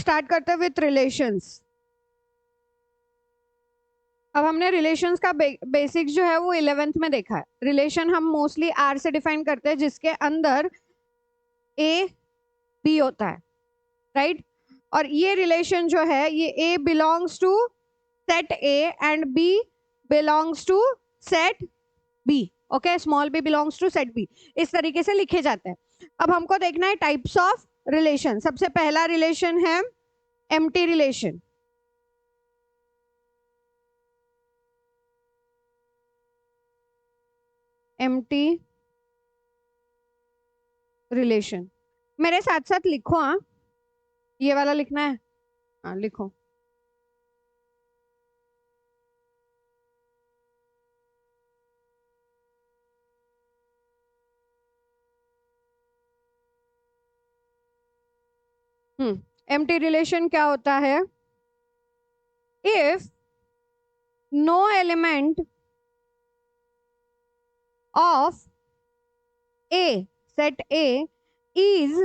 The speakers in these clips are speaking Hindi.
स्टार्ट करते हैं विथ रिलेशंस। अब हमने रिलेशंस का बेसिक जो है वो 11th में देखा है। रिलेशन हम मोस्टली आर से डिफाइन करते हैं, जिसके अंदर ए बी होता है, राइट। और ये रिलेशन जो है ये A belongs to set A and B belongs to set B. Okay, small b belongs to set B, इस तरीके से लिखे जाते हैं। अब हमको देखना है टाइप्स ऑफ रिलेशन। सबसे पहला रिलेशन है एम्प्टी रिलेशन। एम्प्टी रिलेशन, मेरे साथ साथ लिखो। हाँ, ये वाला लिखना है। हाँ लिखो। एम्प्टी रिलेशन क्या होता है? If no element of A, set A is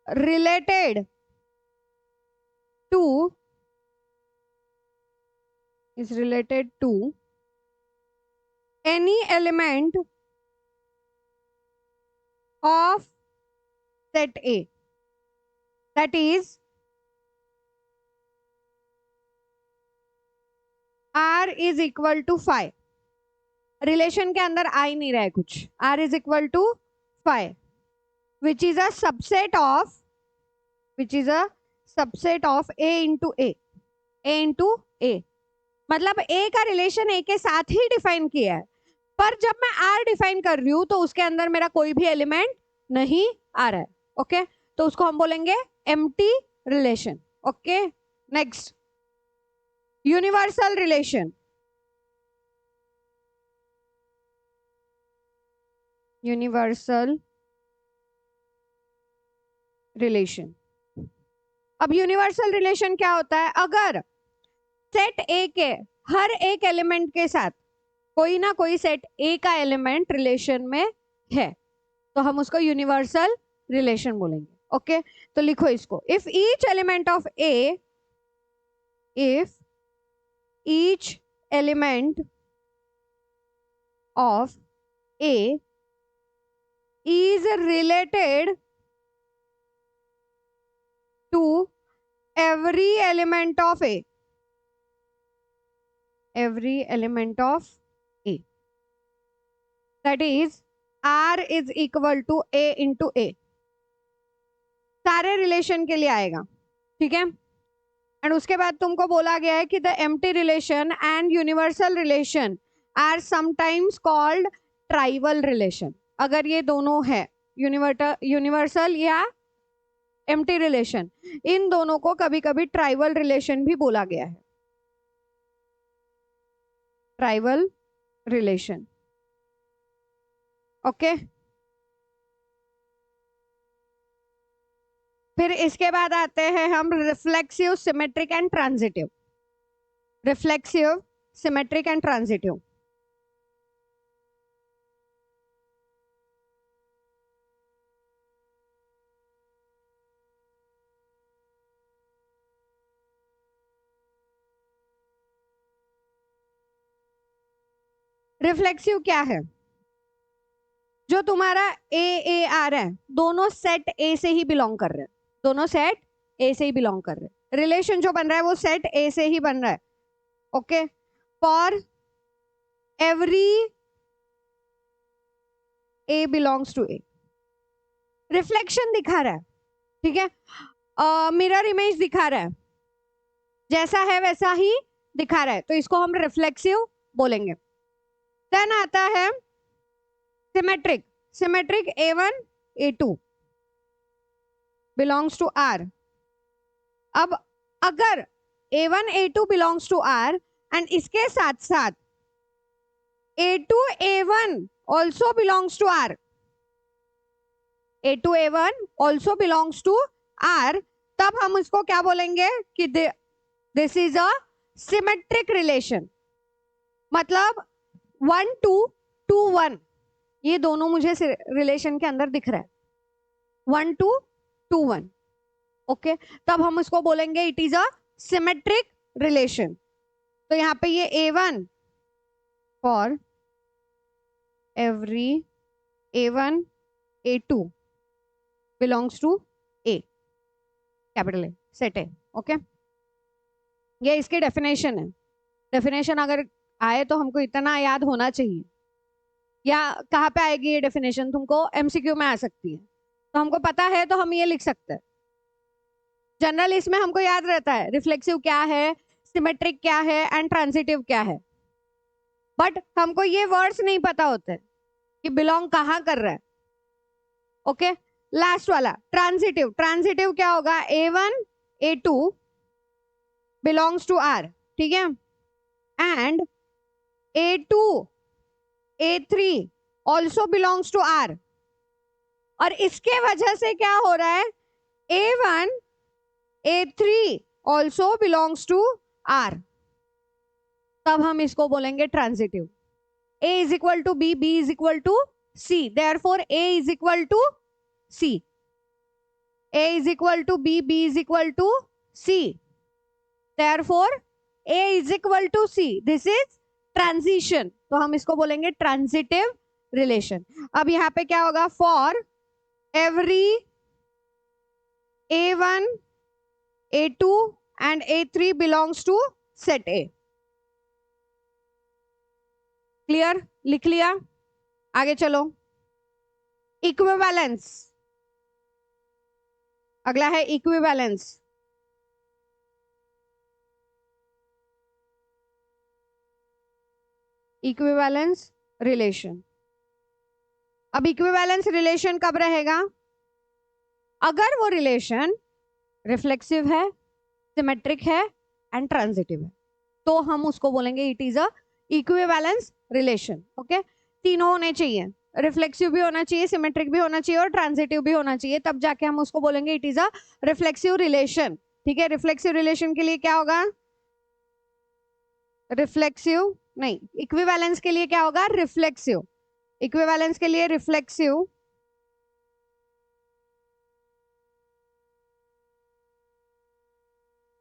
related to any element of set A, that is R is equal to phi। Relation के अंदर आ ही नहीं रहा है कुछ। R is equal to phi, which is a subset of A into A, A into A। मतलब A का रिलेशन A के साथ ही डिफाइन किया है, पर जब मैं R डिफाइन कर रही हूं तो उसके अंदर मेरा कोई भी एलिमेंट नहीं आ रहा है। ओके, तो उसको हम बोलेंगे empty relation. Okay, next universal relation. Universal relation, अब यूनिवर्सल रिलेशन क्या होता है? अगर सेट ए के हर एक एलिमेंट के साथ कोई ना कोई सेट ए का एलिमेंट रिलेशन में है तो हम उसको यूनिवर्सल रिलेशन बोलेंगे। ओके, तो लिखो इसको। If each element of A, if each element of A is related to every element of A, every element of A, that is R is equal to A into A, सारे रिलेशन के लिए आएगा, ठीक है। एंड उसके बाद तुमको बोला गया है कि the empty relation and universal relation are sometimes called trivial relation. अगर ये दोनों है, यूनिवर्सल या एम्प्टी रिलेशन, इन दोनों को कभी कभी ट्राइवल रिलेशन भी बोला गया है। Trivial relation, okay. फिर इसके बाद आते हैं हम reflexive, symmetric and transitive. Reflexive, symmetric and transitive. Reflexive क्या है? जो तुम्हारा ए आ रहा है, दोनों सेट ए से ही बिलोंग कर रहे हैं, दोनों सेट ए से ही बिलोंग कर रहे हैं। रिलेशन जो बन रहा है वो सेट ए से ही बन रहा है। Okay, for every A belongs to A. Reflection दिखा रहा है, ठीक है, मिरर इमेज दिखा रहा है, जैसा है वैसा ही दिखा रहा है, तो इसको हम रिफ्लेक्सिव बोलेंगे। देन आता है symmetric. Symmetric A1 A2 belongs to R। अब अगर A1 A2 belongs to R and इसके साथ साथ A2 A1 also belongs to R, A2 A1 also belongs to R, तब हम इसको क्या बोलेंगे कि this is a symmetric relation. मतलब 1 to 2 1, ये दोनों मुझे रिलेशन के अंदर दिख रहा है, 1 to 2 1। ओके, तब हम उसको बोलेंगे it is a symmetric relation. तो यहाँ पे ये A1 for every A1 A2 belongs to A, capital A, set A. Okay, ये इसकी डेफिनेशन है। डेफिनेशन अगर आए तो हमको इतना याद होना चाहिए, या कहाँ पे आएगी ये डेफिनेशन, तुमको MCQ में आ सकती है, तो हमको पता है तो हम ये लिख सकते हैं। जनरल इसमें हमको याद रहता है रिफ्लेक्सिव क्या है, सिमेट्रिक क्या है एंड ट्रांजिटिव क्या है, बट हमको ये वर्ड्स नहीं पता होते कि बिलोंग कहाँ कर रहा है। ओके, लास्ट वाला ट्रांजिटिव। ट्रांजिटिव क्या होगा, A1 A2 belongs to R, ठीक है, and A2 A3 also belongs to R। और इसके वजह से क्या हो रहा है, A1 A3 also belongs to R, तब हम इसको बोलेंगे transitive. A is equal to B, B is equal to C, therefore A is equal to C, A is equal to B, B is equal to C, therefore A is equal to C, this is transition, तो हम इसको बोलेंगे ट्रांजिटिव रिलेशन। अब यहाँ पे क्या होगा, for every A1 A2 and A3 belongs to set A। Clear, लिख लिया, आगे चलो। इक्विवेलेंस, अगला है इक्विवेलेंस। Equivalence relation. अब इक्विवेलेंस रिलेशन कब रहेगा, अगर वो रिलेशन रिफ्लेक्सिव है, सिमेट्रिक है एंड ट्रांजिटिव है, तो हम उसको बोलेंगे it is a equivalence relation. Okay, तीनों होने चाहिए, रिफ्लेक्सिव भी होना चाहिए, सिमेट्रिक भी होना चाहिए और ट्रांजिटिव भी होना चाहिए, तब जाके हम उसको बोलेंगे it is a reflexive relation. ठीक है, रिफ्लेक्सिव रिलेशन के लिए क्या होगा, रिफ्लेक्सिव नहीं, इक्विवेलेंस के लिए क्या होगा, रिफ्लेक्सिव। इक्विवेलेंस के लिए reflexive,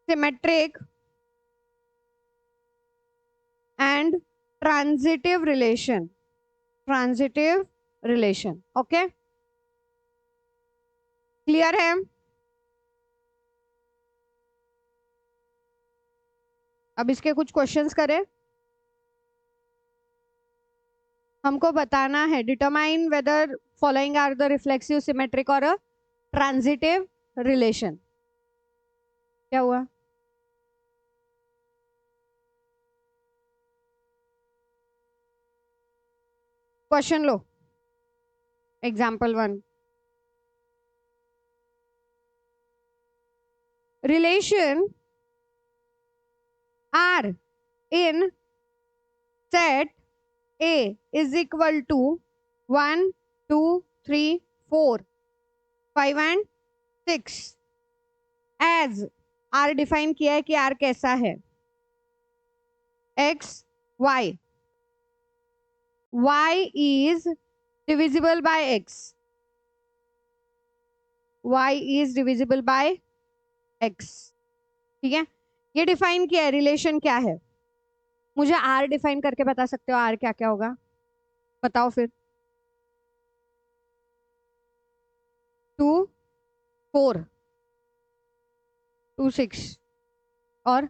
symmetric and transitive relation. Transitive relation, okay, clear है। अब इसके कुछ क्वेश्चंस करें, हमको बताना है determine whether following are the reflexive, symmetric और ट्रांजिटिव रिलेशन। क्या हुआ, क्वेश्चन लो, example 1, relation R in set A is equal to 1, 2, 3, 4, 5 and 6 as R define किया है कि R कैसा है, X, Y, Y is divisible by X, Y is divisible by X। ठीक है, ये डिफाइन किया है, रिलेशन क्या है, मुझे R डिफाइन करके बता सकते हो, R क्या क्या होगा, बताओ फिर। 2, 4, 2, 6 और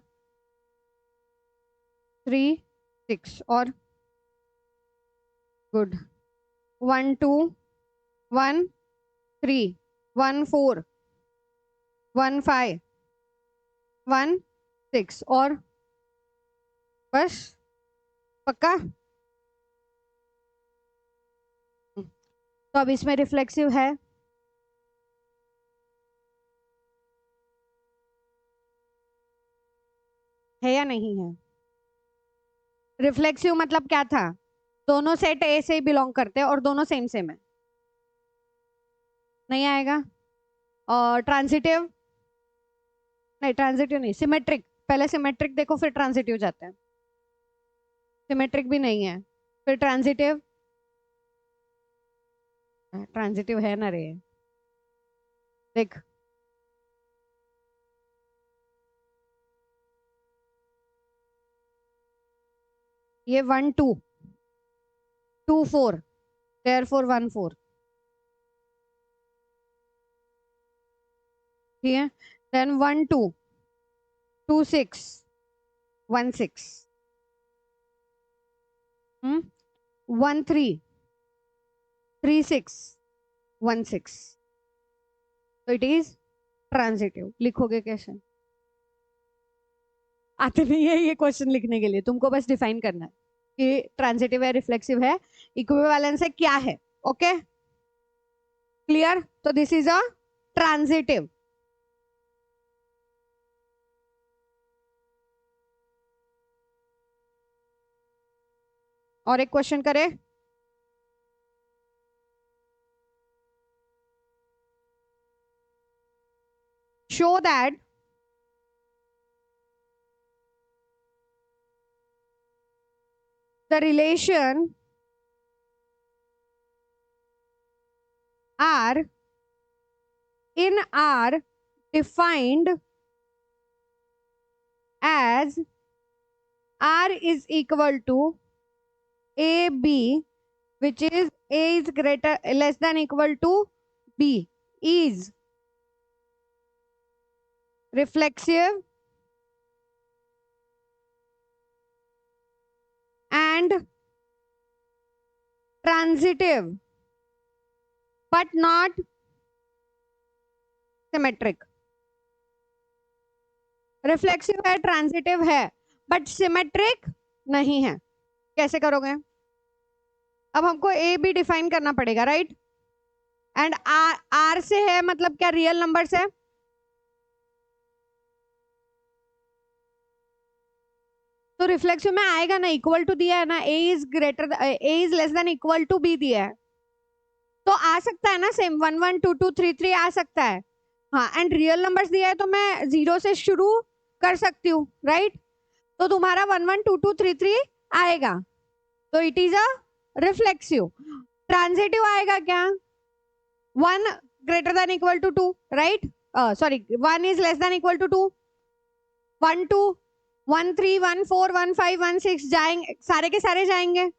3, 6 और गुड 1, 2, 1, 3, 1, 4, 1, 5, 1, 6 और बस, पक्का। तो अब इसमें रिफ्लेक्सिव है या नहीं है, रिफ्लेक्सिव मतलब क्या था, दोनों सेट ए से ही बिलोंग करते हैं और दोनों सेम सेम है, नहीं आएगा। और ट्रांजिटिव नहीं, ट्रांजिटिव नहीं, सिमेट्रिक, पहले सिमेट्रिक देखो फिर ट्रांजिटिव जाते हैं, सिमेट्रिक भी नहीं है, फिर ट्रांजिटिव, ट्रांजिटिव है ना रे, देख ये 1 2 2 4, therefore 1 4, ठीक है. Then 1 2 2 6 1 6, 1 3 3 6 1 6. तो इट इज ट्रांजिटिव. लिखोगे कैसे? आते नहीं है ये क्वेश्चन लिखने के लिए, तुमको बस डिफाइन करना है कि ट्रांजिटिव है, रिफ्लेक्सिव है, इक्विवेलेंस है, क्या है. Okay, clear? तो दिस इज अ ट्रांजिटिव. और एक क्वेश्चन करे. Show that the relation R in R defined as R is equal to AB, which is A is greater less than equal to B, is reflexive and transitive but not symmetric. Reflexive है, ट्रांजिटिव है, बट सिमेट्रिक नहीं है. कैसे करोगे? अब हमको ए बी डिफाइन करना पड़ेगा, राइट? एंड आर से है मतलब क्या? रियल नंबर से. तो रिफ्लेक्सिव में आएगा ना, इक्वल टू दिया है ना, A is less than equal to B दिया है, तो आ सकता है ना सेम 1 1 2 2 3 3 आ सकता है. हाँ, एंड रियल नंबर्स दिया है तो मैं 0 से शुरू कर सकती हूँ, राइट? तो तुम्हारा 1 1 2 2 3 3 आएगा, तो it is a reflexive. Transitive आएगा क्या? 1 greater than equal to 2, right? Sorry, 1 is less than equal to 2, 1 2 1 3 1 4 1 5 1 6 जाएंगे, सारे के सारे जाएंगे.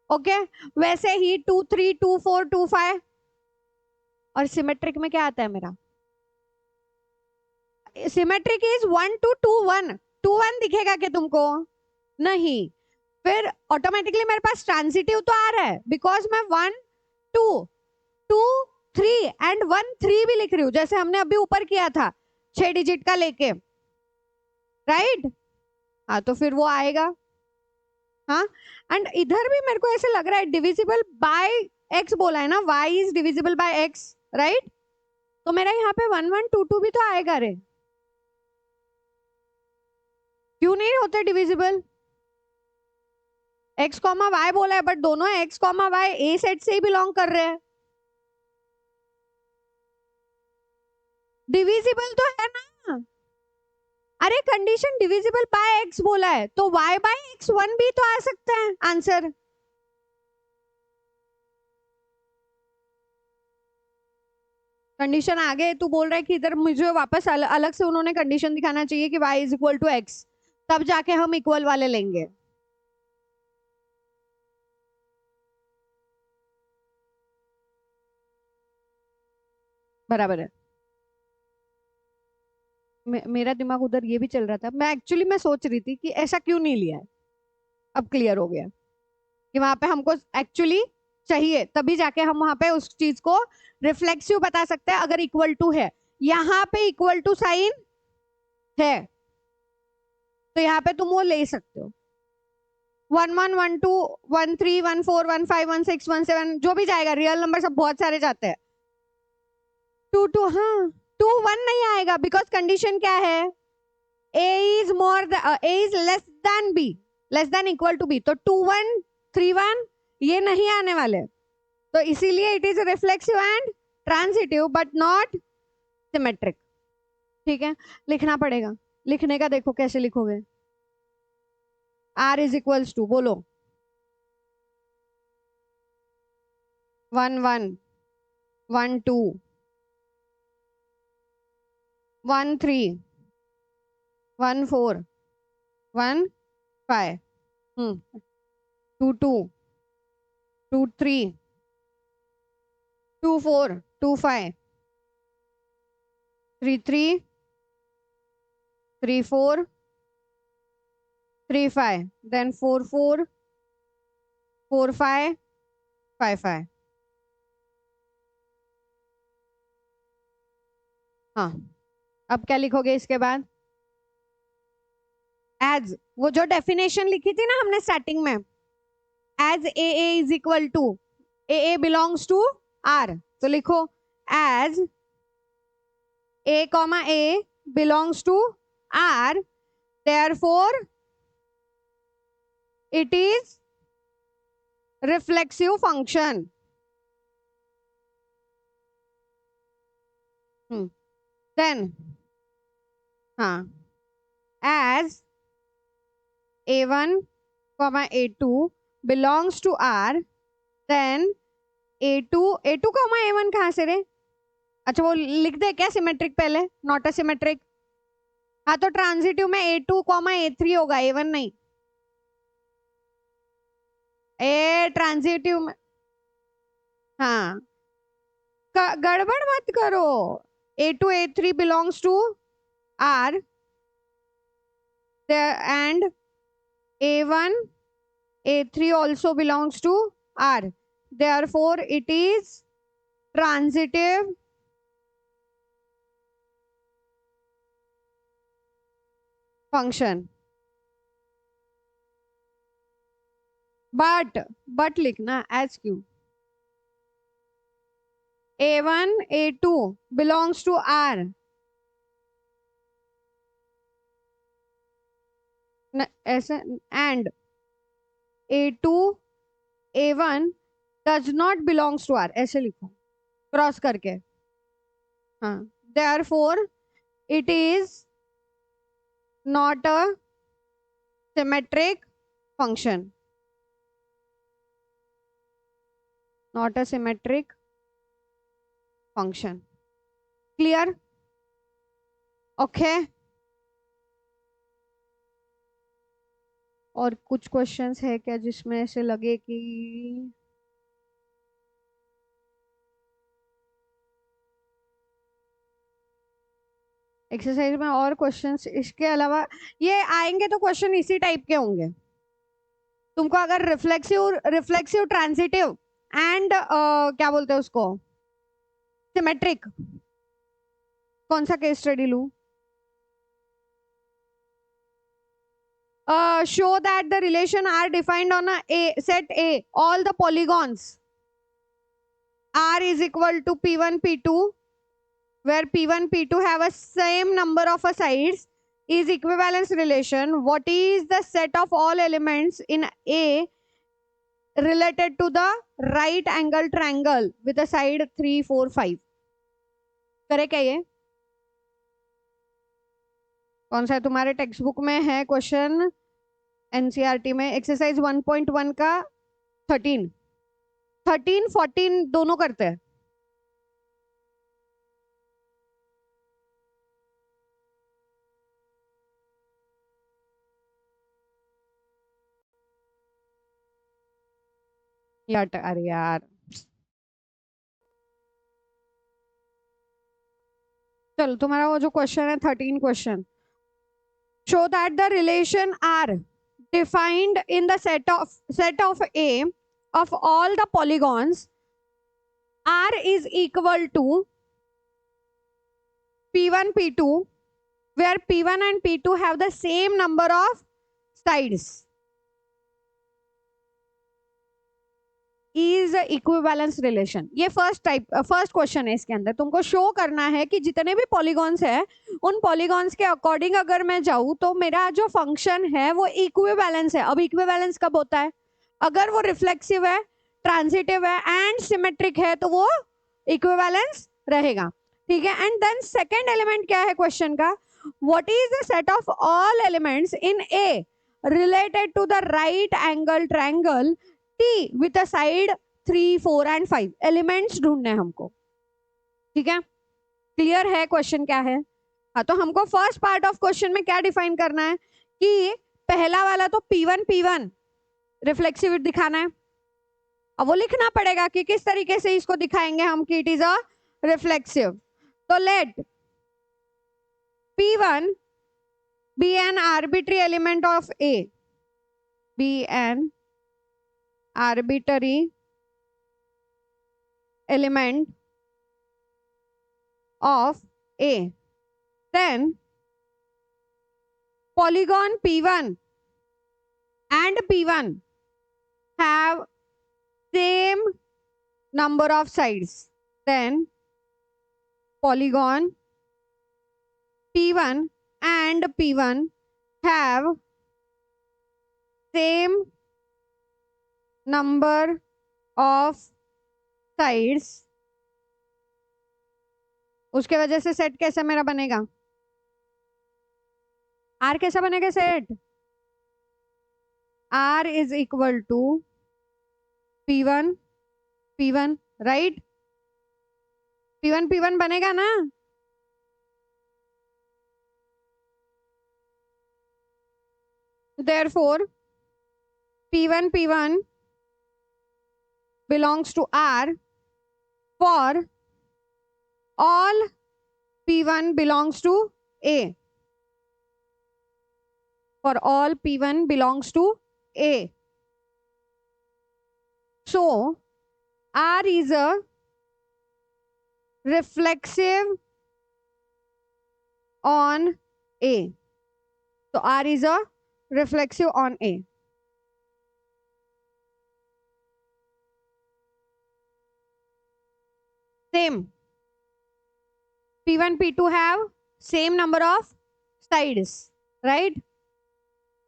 ओके, वैसे ही 2 3 2 4 2 5. और सिमेट्रिक में क्या आता है मेरा? Symmetric is 1 2 2 1. 2 1 दिखेगा क्या तुमको? नहीं. फिर ऑटोमेटिकली मेरे पास ट्रांजिटिव तो आ रहा है, बिकॉज मैं 1 2 2 3 एंड 1 3 भी लिख रही हूँ, जैसे हमने अभी ऊपर किया था 6 डिजिट का लेके, राइट? हाँ, तो फिर वो आएगा. हाँ, एंड इधर भी मेरे को ऐसे लग रहा है डिविजिबल बाय एक्स बोला है ना, y is divisible by x, right? तो मेरा यहाँ पे 1 1 2 2 भी तो आएगा रे. क्यों नहीं होते डिविजिबल? x कॉमा वाई बोला है, बट दोनों x कॉमा वाई ए सेट से ही बिलोंग कर रहे हैं. डिविजिबल तो है ना. अरे कंडीशन डिविजिबल बाय x बोला है, तो y बाय x 1 भी तो आ सकता है आंसर. कंडीशन आगे तू बोल रहा है कि इधर मुझे वापस अलग से उन्होंने कंडीशन दिखाना चाहिए कि y is equal to x, तब जाके हम इक्वल वाले लेंगे. बराबर है. मेरा दिमाग उधर ये भी चल रहा था. मैं सोच रही थी कि ऐसा क्यों नहीं लिया है. अब क्लियर हो गया कि वहां पे हमको एक्चुअली चाहिए, तभी जाके हम वहां पे उस चीज को रिफ्लेक्सिव बता सकते हैं अगर इक्वल टू है. यहाँ पे इक्वल टू साइन है, तो यहाँ पे तुम वो ले सकते हो. 1 1 1 2 1 3 1 4 1 5 1 6 1 7 जो भी जाएगा, रियल नंबर सब बहुत सारे जाते हैं. 2 2, हाँ 2 1 नहीं आएगा, बिकॉज कंडीशन क्या है? a is less than b, less than equal to B, तो 2 1 3 1 ये नहीं आने वाले. तो इसीलिए it is reflexive and transitive but not symmetric. ठीक है, लिखना पड़ेगा. लिखने का देखो कैसे लिखोगे. R इज इक्वल्स टू, बोलो, 1 1 1 2 1 3 1 4 1 5. 2 2 2 3 2 4 2 5 3 3 3 4 3 5 then 4 4 4 5 5 5. हाँ, अब क्या लिखोगे इसके बाद? एज, वो जो डेफिनेशन लिखी थी ना हमने स्टार्टिंग में, as A is equal to A belongs to R, तो लिखो as a comma a belongs to R, therefore it is reflexive function. Then as a1 comma a2 belongs to R, then a2 comma a1 कहाँ से रे? अच्छा वो लिख दे क्या सिमेट्रिक पहले, नॉट अ सिमेट्रिक? हाँ तो ट्रांजिटिव में a2 कॉमा a3 होगा, a1 नहीं। ट्रांजिटिव में हाँ, गड़बड़ मत करो। a2 a3 belongs to R and a1 a3 also belongs to R, therefore it is transitive function. but लिखना as क्यों? a1 a2 belongs to R ऐसे, and a2 a1 does not belongs to R, ऐसे लिखो क्रॉस करके। हाँ, therefore it is not a symmetric function, not a symmetric function. Clear? Okay. और कुछ क्वेश्चंस है क्या जिसमें ऐसे लगे कि एक्सरसाइज में और क्वेश्चंस इसके अलावा ये आएंगे तो क्वेश्चन इसी टाइप के होंगे। तुमको अगर रिफ्लेक्सिव ट्रांजिटिव एंड क्या बोलते हैं उसको, सिमेट्रिक, कौन सा केस स्टडी लूं? Show that the relation R defined on a set A, all the polygons R is equal to P1 P2, where P1 P2 have a same number of sides, is equivalence relation. What is the set of all elements in A related to the right angle triangle with a side 3 4 5? करे क्या ये? कौन सा है तुम्हारे टेक्स्ट बुक में है क्वेश्चन? एनसीईआरटी में एक्सरसाइज 1.1 का 13 14 दोनों करते हैं। अरे यार चलो, तुम्हारा वो जो क्वेश्चन है 13 question, show that the relation R defined in the set of A of all the polygons R is equal to P1 P2, where P1 and P2 have the same number of sides, is equivalence relation. ये फर्स्ट क्वेश्चन है। इसके अंदर तुमको शो करना है कि जितने भी पॉलीगॉन्स है उन पॉलीगॉन्स के अकॉर्डिंग अगर मैं जाऊं तो मेरा जो फंक्शन है वो इक्विवेलेंस है। अब इक्विवेलेंस कब होता है? अगर वो रिफ्लेक्सिव है, ट्रांजिटिव है एंड सिमेट्रिक है तो वो इक्विवेलेंस रहेगा। ठीक है, एंड देन सेकेंड एलिमेंट क्या है क्वेश्चन का? What is the set of all elements in A related to the right angle triangle T with a side 3 4 and 5 elements ढूंढने हैं हमको। ठीक है, क्लियर है क्वेश्चन क्या है? हाँ, तो हमको फर्स्ट पार्ट ऑफ क्वेश्चन में क्या डिफाइन करना है कि पहला वाला तो P1 P1 रिफ्लेक्सिव दिखाना है, अब वो लिखना पड़ेगा कि किस तरीके से इसको दिखाएंगे हम कि इट इज अ रिफ्लेक्सिव. तो late P1 be an arbitrary element of A, be an arbitrary element of A. Then polygon P1 and P1 have same number of sides. Then polygon P1 and P1 have same number of sides. उसके वजह से सेट कैसा मेरा बनेगा, आर कैसा बनेगा set, R is equal to P1 P1, right. P1 P1 बनेगा ना. Therefore P1 P1 belongs to R for all P1 belongs to A. For all P1 belongs to A. So R is a reflexive on A. So R is a reflexive on A. Same. P1 P2 have same number of sides, right?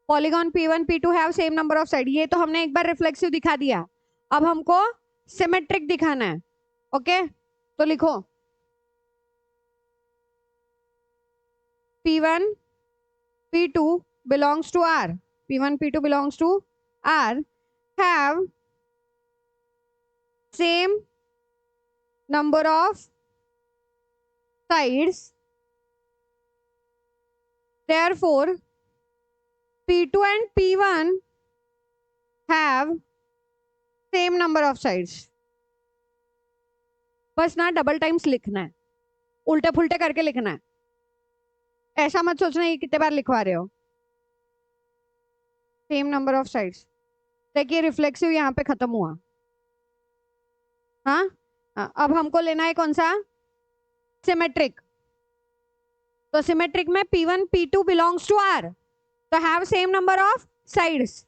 Polygon P1 P2 have same number of sides. ये तो हमने एक बार रिफ्लेक्सिव दिखा दिया, अब हमको सिमेट्रिक दिखाना है. ओके, तो लिखो P1 P2 belongs to R. P1 P2 belongs to R have same number of sides. Therefore P2 and P1 have same number of sides. बस ना डबल टाइम्स लिखना है, उल्टे फुल्टे करके लिखना है, ऐसा मत सोचना ये कितने बार लिखवा रहे हो. Same number of sides. देखिए रिफ्लेक्सिव यहाँ पे खत्म हुआ. हाँ, अब हमको लेना है कौन सा, सिमेट्रिक. तो सिमेट्रिक में P1 P2 belongs to R, तो have same number of sides,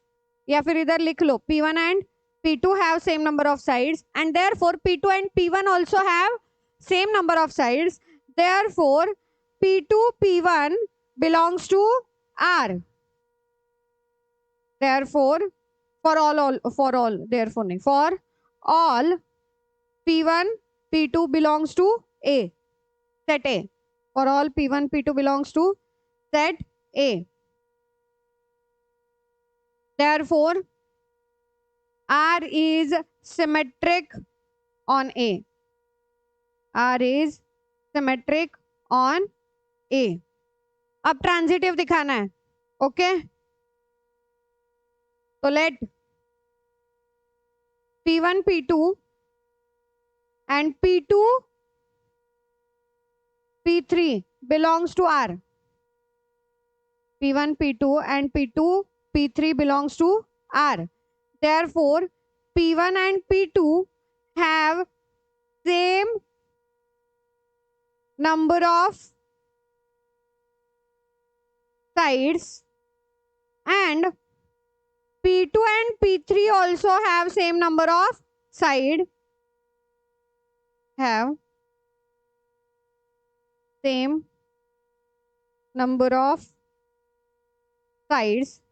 या फिर इधर लिख लो P1 and P2 have same number of sides and therefore P2 and P1 also have same number of sides. Therefore P2 P1 belongs to R. Therefore for all P1 P2 belongs to A, set A. For all P1 P2 belongs to set A. Therefore R is symmetric on A. R is symmetric on A. अब ट्रांजिटिव दिखाना है. ओके, तो late P1 P2 and P2 P3 belongs to R. P1 P2 and P2 P3 belongs to R. Therefore P1 and P2 have same number of sides and P2 and P3 also have same number of side, have same number of sides.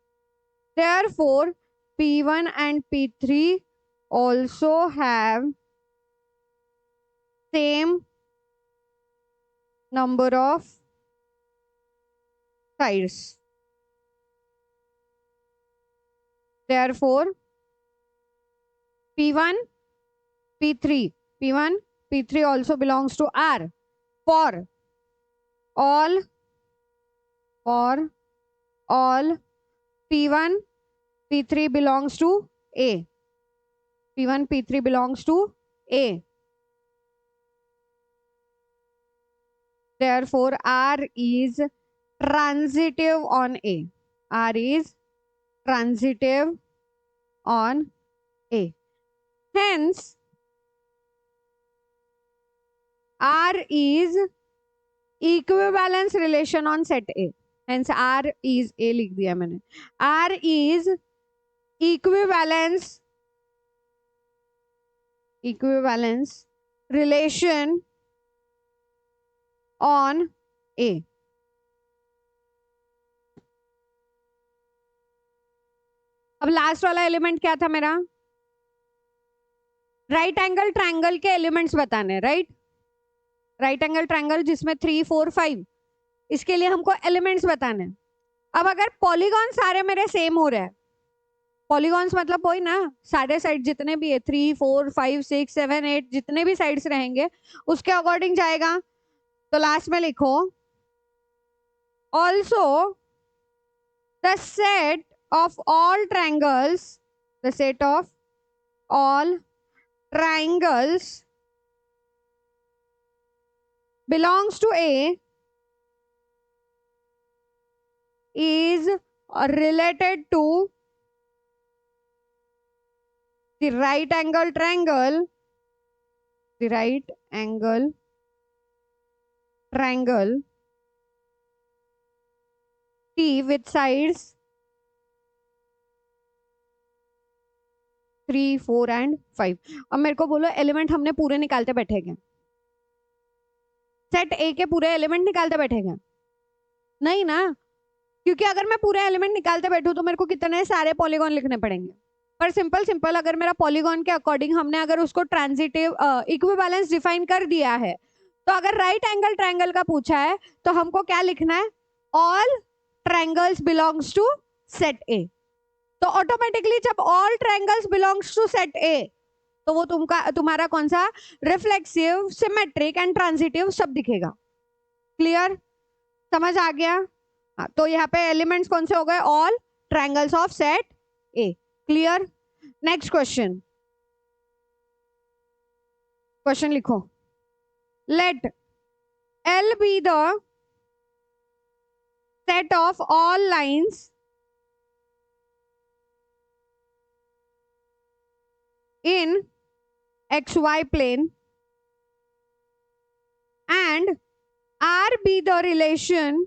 Therefore P1 and P3 also have same number of sides. Therefore P1 P3 also belongs to R for all P1 P3 belongs to A. P1, P3 belongs to A. Therefore, R is transitive on A. R is transitive on A. Hence, R is equivalence relation on set A. Hence, R is A लिख दिया मैंने. R is equivalence relation on A. अब लास्ट वाला एलिमेंट क्या था मेरा? राइट एंगल ट्रायंगल के एलिमेंट्स बताने. राइट एंगल ट्रायंगल जिसमें 3, 4, 5, इसके लिए हमको एलिमेंट्स बताने. अब अगर पॉलीगॉन सारे मेरे सेम हो रहे हैं, पॉलीगॉन्स मतलब वही ना, सारे साइड जितने भी है 3, 4, 5, 6, 7, 8 जितने भी साइड्स रहेंगे उसके अकॉर्डिंग जाएगा. तो लास्ट में लिखो also the set of all triangles, the set of all triangles belongs to A is related to the right angle triangle, T with sides 3, 4 and 5. अब मेरे को बोलो एलिमेंट हमने पूरे निकालते बैठेंगे, सेट ए के पूरे एलिमेंट निकालते बैठेंगे? नहीं ना, क्योंकि अगर मैं पूरे एलिमेंट निकालते बैठूं तो मेरे को कितने सारे पॉलीगॉन लिखने पड़ेंगे. पर सिंपल अगर मेरा पॉलीगॉन के अकॉर्डिंग हमने अगर उसको ट्रांजिटिव इक्विवेलेंस डिफाइन कर दिया है, तो अगर राइट एंगल ट्रायंगल का पूछा है तो हमको क्या लिखना है? All triangles belongs to set A. तो ऑटोमेटिकली जब all triangles belongs to set A तो वो तुम्हारा कौन सा? रिफ्लेक्सिव, सिमेट्रिक एंड ट्रांजिटिव सब दिखेगा. क्लियर? समझ आ गया? हाँ, तो यहाँ पे एलिमेंट्स कौन से हो गए? All triangles of set A. Clear? Next question लिखो. Let L be the set of all lines in XY plane and R be the relation.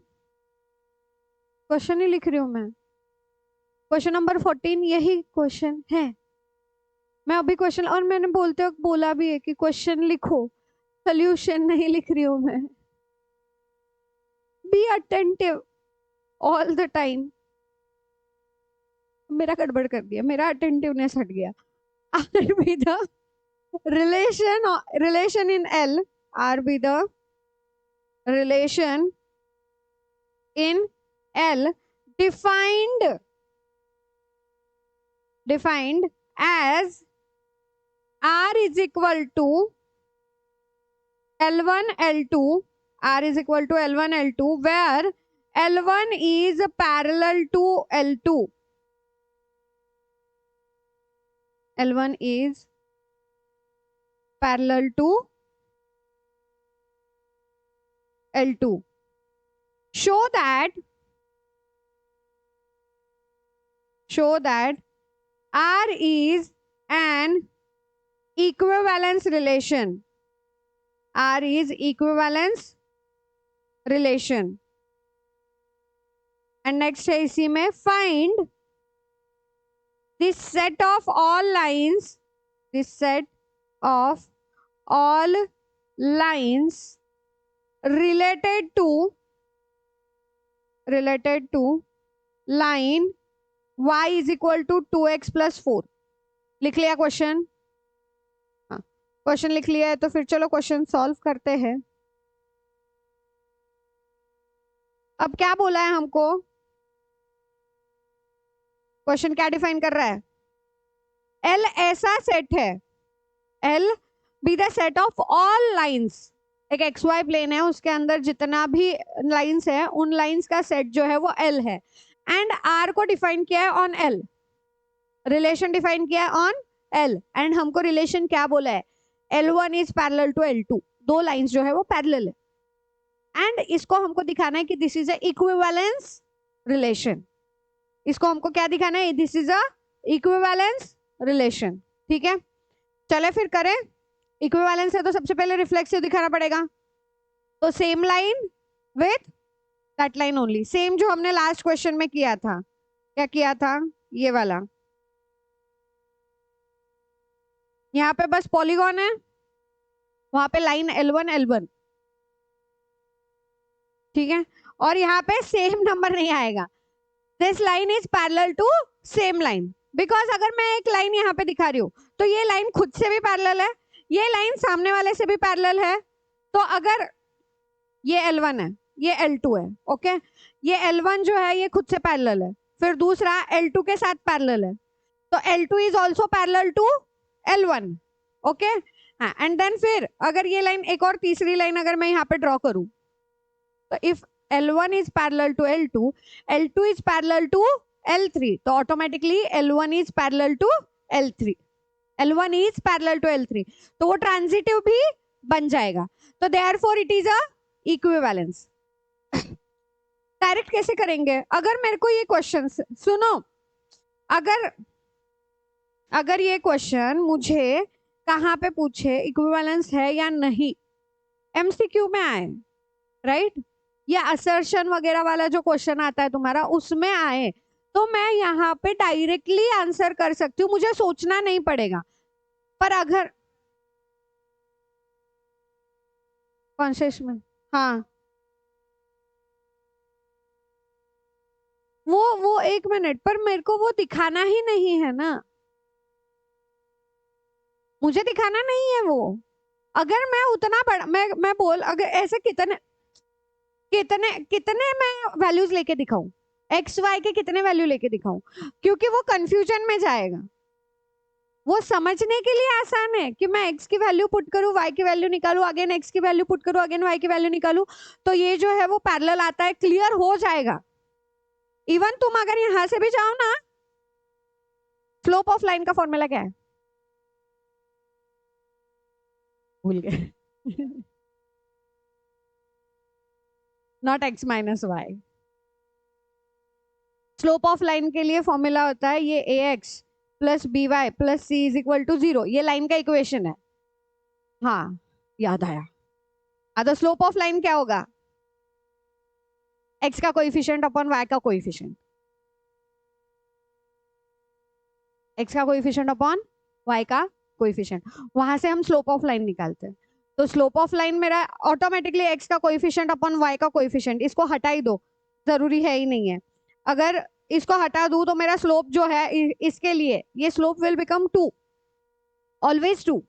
Question ही लिख रही हूं मैं. क्वेश्चन नंबर 14 यही क्वेश्चन है. मैं अभी क्वेश्चन, और मैंने बोलते वक्त बोला भी है कि क्वेश्चन लिखो, सोल्यूशन नहीं लिख रही हूं मैं. Be attentive all the time. मेरा गड़बड़ कर दिया, मेरा अटेंटिवनेस हट गया. R be the relation in L. R be the relation in L defined as R is equal to L1 L2. R is equal to L1 L2 where L1 is parallel to L2. L1 is parallel to L2. Show that R is an equivalence relation. R is equivalence relation. And next है इसी में find this set of all lines, related to line y is equal to 2x plus 4. लिख लिया क्वेश्चन? हाँ, क्वेश्चन लिख लिया है तो फिर चलो क्वेश्चन सॉल्व करते हैं. अब क्या बोला है हमको? क्वेश्चन क्या डिफाइन कर रहा है? L ऐसा सेट है, L be the set of all lines. एक XY प्लेन है, उसके अंदर जितना भी लाइंस है उन लाइंस का सेट जो है वो L है. एंड R को डिफाइन किया है ऑन L. रिलेशन डिफाइन किया ऑन L एंड हमको रिलेशन क्या बोला है, L1 is parallel to L2, दो लाइंस जो है वो पैरेलल है एंड इसको हमको दिखाना है कि this is a equivalence relation. इसको हमको क्या दिखाना है, this is a equivalence relation. ठीक है, चले फिर करें। इक्विवेलेंस है तो सबसे पहले रिफ्लेक्सिव दिखाना पड़ेगा, तो same line with that line only, same जो हमने लास्ट क्वेश्चन में किया था। क्या किया था, ये वाला, यहाँ पे बस पॉलीगॉन है, वहां पे लाइन L1 L1, ठीक है, और यहाँ पे सेम नंबर नहीं आएगा। This line is parallel to same line, because अगर मैं एक लाइन यहाँ पे दिखा रही हूँ तो ये लाइन खुद से भी पैरेलल है, ये लाइन सामने वाले से भी पैरेलल है। तो अगर ये L1 है, ये L2 है, ओके, ये L1 जो है ये खुद से पैरेलल है, फिर दूसरा L2 के साथ पैरेलल है, तो L2 is also parallel to L1, okay. हाँ, एंड देन फिर अगर ये लाइन, एक और तीसरी लाइन अगर मैं यहाँ पे ड्रॉ करूं, तो if L1 is parallel to L2, L2 is parallel to L3, तो automatically L1 is parallel to L3, L1 is parallel to L3, तो वो ट्रांजिटिव भी बन जाएगा। तो therefore it is a equivalence. Direct कैसे करेंगे, अगर मेरे को ये क्वेश्चन सुनो, अगर ये क्वेश्चन मुझे कहाँ पे पूछे इक्विवेलेंस है या नहीं, MCQ में आए, राइट, या असर्शन वगैरह वाला जो क्वेश्चन आता है तुम्हारा उसमें आए, तो मैं यहाँ पे डायरेक्टली आंसर कर सकती हूँ, मुझे सोचना नहीं पड़ेगा। पर अगर कौन से इसमें, हाँ, वो एक मिनट, पर मेरे को वो दिखाना ही नहीं है ना, मुझे दिखाना नहीं है वो। अगर मैं उतना बड़ा, मैं बोल, अगर ऐसे कितने कितने कितने मैं वैल्यूज लेके दिखाऊं, एक्स वाई के कितने वैल्यू लेके दिखाऊं, क्योंकि वो कंफ्यूजन में जाएगा। वो समझने के लिए आसान है कि मैं x की वैल्यू पुट करूं, y की वैल्यू निकालूं, अगेन x की वैल्यू पुट करूं, अगेन y की वैल्यू निकालूं, तो ये जो है वो पैरेलल आता है, क्लियर हो जाएगा। इवन तुम अगर यहां से भी जाओ ना, स्लोप ऑफ लाइन का फॉर्मूला क्या है, भूल गए not x minus Y. Slope of line के लिए फॉर्मूला होता है ये ax plus B Y plus C is equal to 0, ये लाइन का इक्वेशन है। हाँ, याद आया। तो स्लोप ऑफ लाइन क्या होगा, x का कोएफिशिएंट अपॉन y का कोएफिशिएंट, x का कोएफिशिएंट अपॉन y का कोएफिशिएंट, वहां से हम स्लोप ऑफ लाइन निकालते हैं। तो स्लोप ऑफ लाइन मेरा ऑटोमेटिकली x का कोएफिशिएंट अपॉन y का कोएफिशिएंट, इसको हटा ही दो, जरूरी है ही नहीं है। अगर इसको हटा दूं तो मेरा स्लोप जो है इसके लिए, ये स्लोप विल बिकम 2, ऑलवेज 2।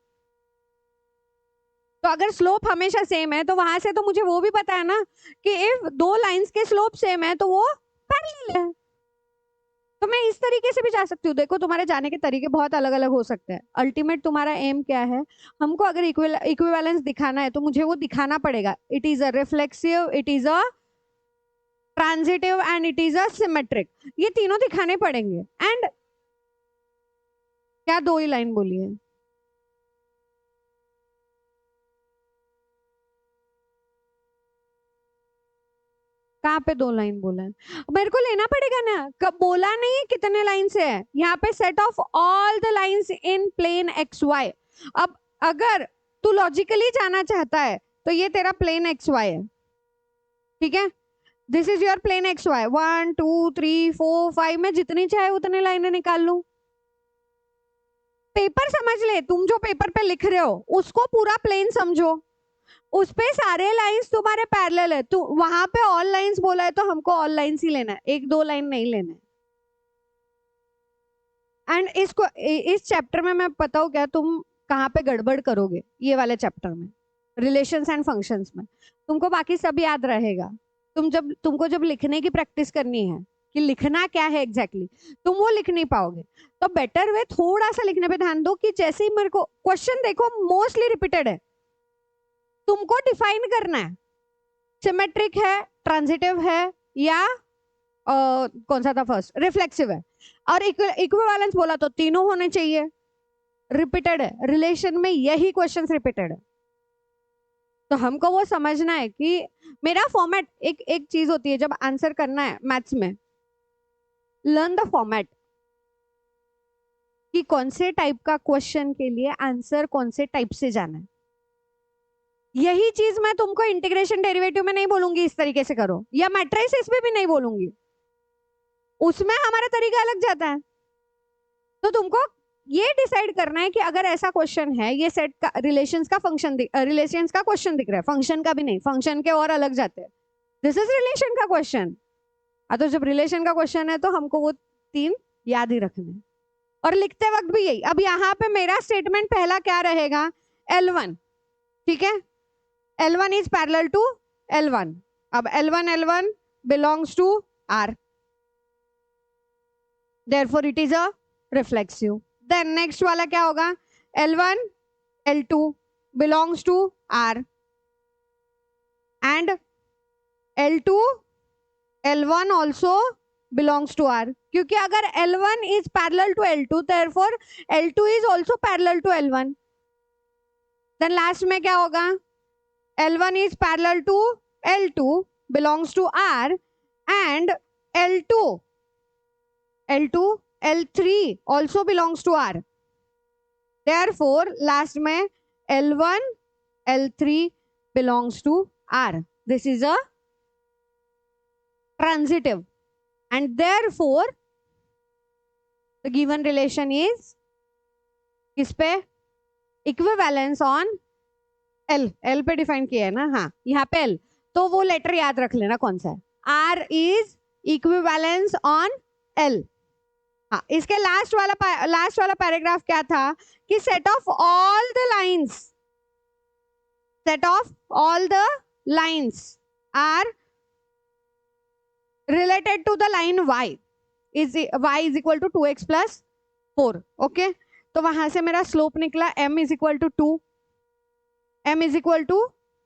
तो अगर स्लोप हमेशा सेम है तो वहां से तो मुझे वो भी पता है ना कि इफ दो लाइंस के स्लोप सेम है तो वो पैरेलल है। तो मैं इस तरीके से भी जा सकती हूँ। देखो, तुम्हारे जाने के तरीके बहुत अलग अलग हो सकते हैं, अल्टीमेट तुम्हारा एम क्या है, हमको अगर इक्विवेलेंस दिखाना है तो मुझे वो दिखाना पड़ेगा। It is a reflexive, it is a transitive and it is a symmetric, ये तीनों दिखाने पड़ेंगे। एंड क्या दो ही लाइन बोली है, कहाँ पे दो लाइन बोला है, मेरे को लेना पड़ेगा ना, कब बोला नहीं है कितने लाइन से है, यहाँ पे set of all the lines in plane X Y. अब अगर तू लॉजिकली जाना चाहता है तो ये तेरा प्लेन एक्स वाई है, ठीक है, this is your plane X Y, 1 2 3 4 5, मैं जितनी चाहे उतने लाइनें निकाल लूं। पेपर समझ ले, तुम जो पेपर पे लिख रहे हो उसको पूरा प्लेन समझो, उस पे सारे लाइंस तुम्हारे पैरेलल है, तो वहां पे ऑल लाइंस बोला है तो हमको ऑल लाइंस ही लेना है, एक दो लाइन नहीं लेना है। एंड इसको इस चैप्टर में मैं बताऊँ क्या, तुम कहाँ पे गड़बड़ करोगे, ये वाले चैप्टर में रिलेशंस एंड फंक्शंस में तुमको बाकी सब याद रहेगा। तुमको जब लिखने की प्रैक्टिस करनी है कि लिखना क्या है एग्जैक्टली, तुम वो लिख नहीं पाओगे। तो बेटर वे थोड़ा सा लिखने पे ध्यान दो कि जैसे ही मेरे को क्वेश्चन देखो मोस्टली रिपीटेड है, तुमको डिफाइन करना है सिमेट्रिक है, ट्रांजिटिव है या कौन सा था फर्स्ट, रिफ्लेक्सिव है, और इक्विवेलेंस बोला तो तीनों होने चाहिए, रिपीटेड है रिलेशन में, यही क्वेश्चंस रिपीटेड है। तो हमको वो समझना है कि मेरा फॉर्मेट, एक एक चीज होती है जब आंसर करना है मैथ्स में, लर्न द फॉर्मेट, कि कौन से टाइप का क्वेश्चन के लिए आंसर कौन से टाइप से जाना है। यही चीज मैं तुमको इंटीग्रेशन डेरिवेटिव में नहीं बोलूंगी इस तरीके से करो, या मैट्रिसेस में भी नहीं बोलूंगी, उसमें हमारा तरीका अलग जाता है। तो तुमको ये डिसाइड करना है कि अगर ऐसा क्वेश्चन है, ये सेट का रिलेशंस का फंक्शन रिलेशंस का क्वेश्चन दिख रहा है, फंक्शन का भी नहीं, फंक्शन के और अलग जाते हैं, दिस इज रिलेशन का क्वेश्चन। तो जब रिलेशन का क्वेश्चन है तो हमको वो तीन याद ही रखने हैं, और लिखते वक्त भी यही। अब यहाँ पे मेरा स्टेटमेंट पहला क्या रहेगा, L1, ठीक है, L1 is parallel to L1। अब L1 belongs to R, therefore it is a reflexive। Then next वाला क्या होगा, L1 L2 belongs to R and L2 L1 also belongs to R, क्योंकि अगर L1 is parallel to L2 therefore L2 is also parallel to L1। Then last में क्या होगा, L1 is parallel to L2 belongs to R and L2 L3 also belongs to R, therefore last में L1 L3 belongs to R, this is a transitive and therefore the given relation is किस पे, इक्विवेलेंस ऑन L, L पे डिफाइन किया है ना, हाँ यहाँ पे L, तो वो लेटर याद रख लेना कौन सा है, R is equivalence on L। हाँ, इसके लास्ट वाला पैराग्राफ क्या था कि set of all the lines are related to the line y is equal to 2x plus 4। Okay, तो वहां से मेरा स्लोप निकला m is equal to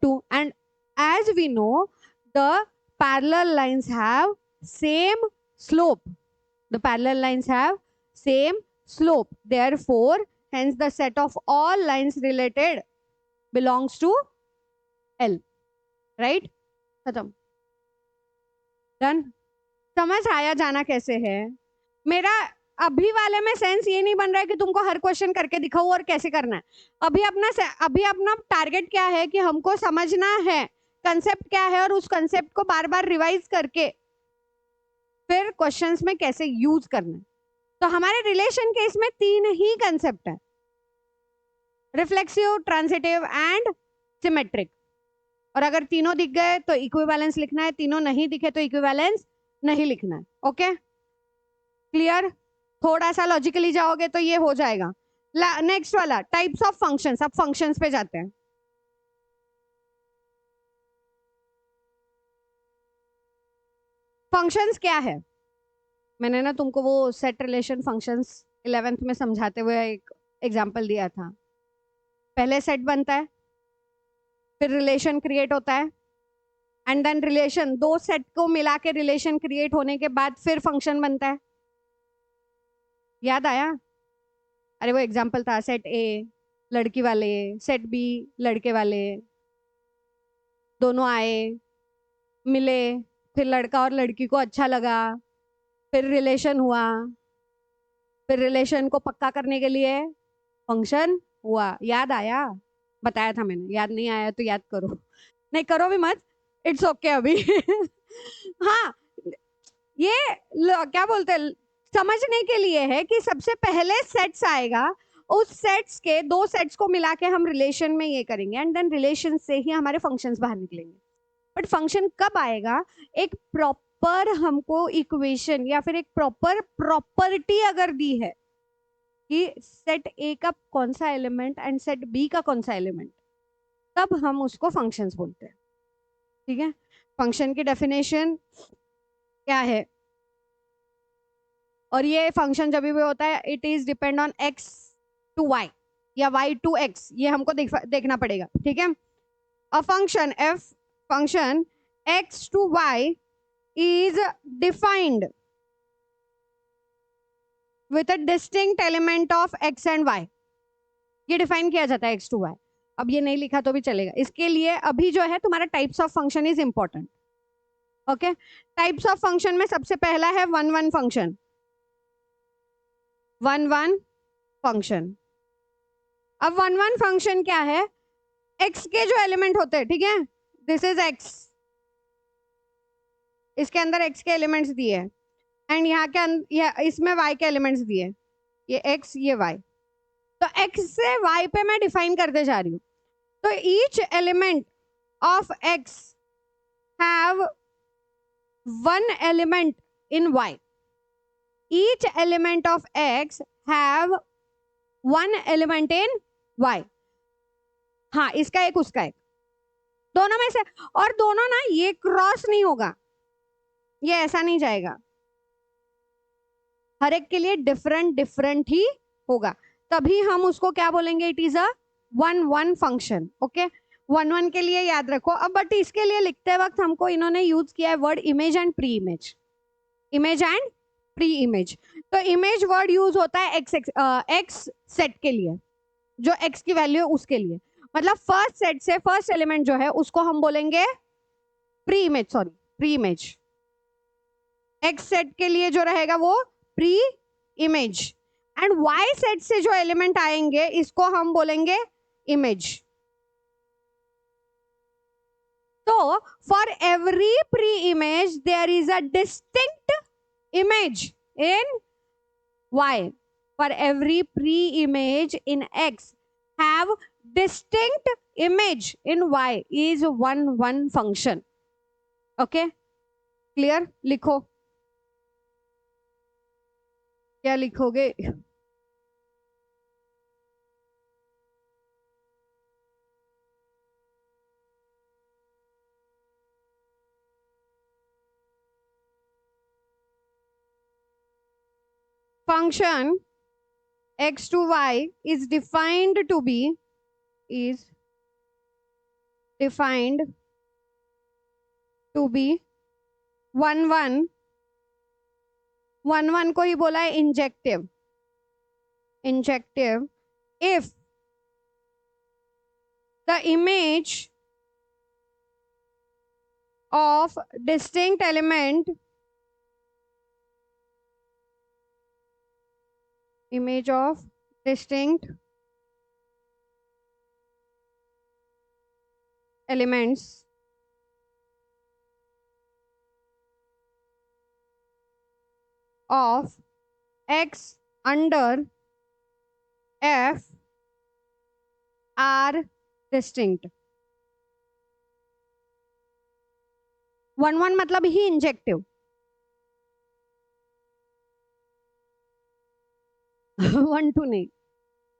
2, and as we know the parallel lines have same slope, therefore hence the set of all lines related belongs to L, right? खत्म, डन। समझ आया जाना कैसे है। मेरा अभी वाले में सेंस ये नहीं बन रहा है कि तुमको हर क्वेश्चन करके दिखाओ और कैसे करना है। अभी अपना टारगेट क्या है कि हमको समझना है कंसेप्ट क्या है, और उस कंसेप्ट को बार बार रिवाइज करके फिर क्वेश्चंस में कैसे यूज करना है। तो हमारे रिलेशन के इसमें तीन ही कंसेप्ट है, रिफ्लेक्सिव, ट्रांजिटिव एंड सिमेट्रिक। और अगर तीनों दिख गए तो इक्विवेलेंस लिखना है, तीनों नहीं दिखे तो इक्विवेलेंस नहीं लिखना है। Okay, clear? थोड़ा सा लॉजिकली जाओगे तो ये हो जाएगा। नेक्स्ट वाला टाइप्स ऑफ फंक्शंस, अब फंक्शंस पे जाते हैं। फंक्शंस क्या है, मैंने ना तुमको वो सेट रिलेशन फंक्शंस 11th में समझाते हुए एक एग्जांपल दिया था। पहले सेट बनता है, फिर रिलेशन क्रिएट होता है, एंड देन रिलेशन, दो सेट को मिला के रिलेशन क्रिएट होने के बाद फिर फंक्शन बनता है। याद आया? अरे वो एग्जांपल था, सेट ए लड़की वाले, सेट बी लड़के वाले, दोनों आए मिले, फिर लड़का और लड़की को अच्छा लगा, फिर रिलेशन हुआ, फिर रिलेशन को पक्का करने के लिए फंक्शन हुआ। याद आया? बताया था मैंने, याद नहीं आया तो याद करो, नहीं करो भी मत, इट्स ओके अभी। हाँ, ये क्या बोलते हैं, समझने के लिए है कि सबसे पहले सेट्स आएगा, उस सेट्स के दो सेट्स को मिला के हम रिलेशन में ये करेंगे, एंड देन रिलेशन से ही हमारे फंक्शंस बाहर निकलेंगे। बट फंक्शन कब आएगा, एक प्रॉपर हमको इक्वेशन या फिर एक प्रॉपर प्रॉपर्टी अगर दी है कि सेट ए का कौन सा एलिमेंट एंड सेट बी का कौन सा एलिमेंट, तब हम उसको फंक्शंस बोलते हैं। ठीक है, फंक्शन की डेफिनेशन क्या है, और ये फंक्शन जब भी होता है it is depend on x to y या y टू x, ये हमको देखना पड़ेगा। ठीक है, a function f function x to y is defined with a distinct element of x and y. ये डिफाइन किया जाता है x to y. अब ये नहीं लिखा तो भी चलेगा. इसके लिए अभी जो है तुम्हारा types of function is important. Okay, types of function में सबसे पहला है 1-1 फंक्शन. 1-1 फंक्शन. अब 1-1 फंक्शन क्या है? x के जो एलिमेंट होते हैं, ठीक है, दिस इज x, इसके अंदर x के एलिमेंट्स दिए हैं, एंड यहाँ के इसमें y के एलिमेंट्स दिए हैं, ये x ये y. तो x से y पे मैं डिफाइन करते जा रही हूँ. तो each element of x have one element in y. Each element of x have one element in y. हाँ, इसका एक उसका एक, दोनों में से. और दोनों ना ये क्रॉस नहीं होगा, ये ऐसा नहीं जाएगा, हर एक के लिए डिफरेंट डिफरेंट ही होगा. तभी हम उसको क्या बोलेंगे? It is a 1-1 function. Okay, 1-1 के लिए याद रखो. अब बट इसके लिए लिखते वक्त हमको इन्होंने यूज किया है word image and pre image. Image and pre image. तो इमेज वर्ड यूज होता है एक्स सेट के लिए, जो एक्स की वैल्यू है उसके लिए. मतलब फर्स्ट सेट से फर्स्ट एलिमेंट जो है उसको हम बोलेंगे pre image. Sorry, pre image. X set के लिए जो रहेगा वो pre image, and Y set से जो एलिमेंट आएंगे इसको हम बोलेंगे इमेज. तो for every pre image there is a distinct image in y. For every pre-image in x have distinct image in y is 1-1 function. Okay, clear? लिखो, क्या लिखोगे? Function x to y is defined to be 1-1. 1-1 को ही बोला है injective. Injective if the image of distinct element elements of x under f are distinct. 1-1 मतलब ही इंजेक्टिव. 1-2 नहीं,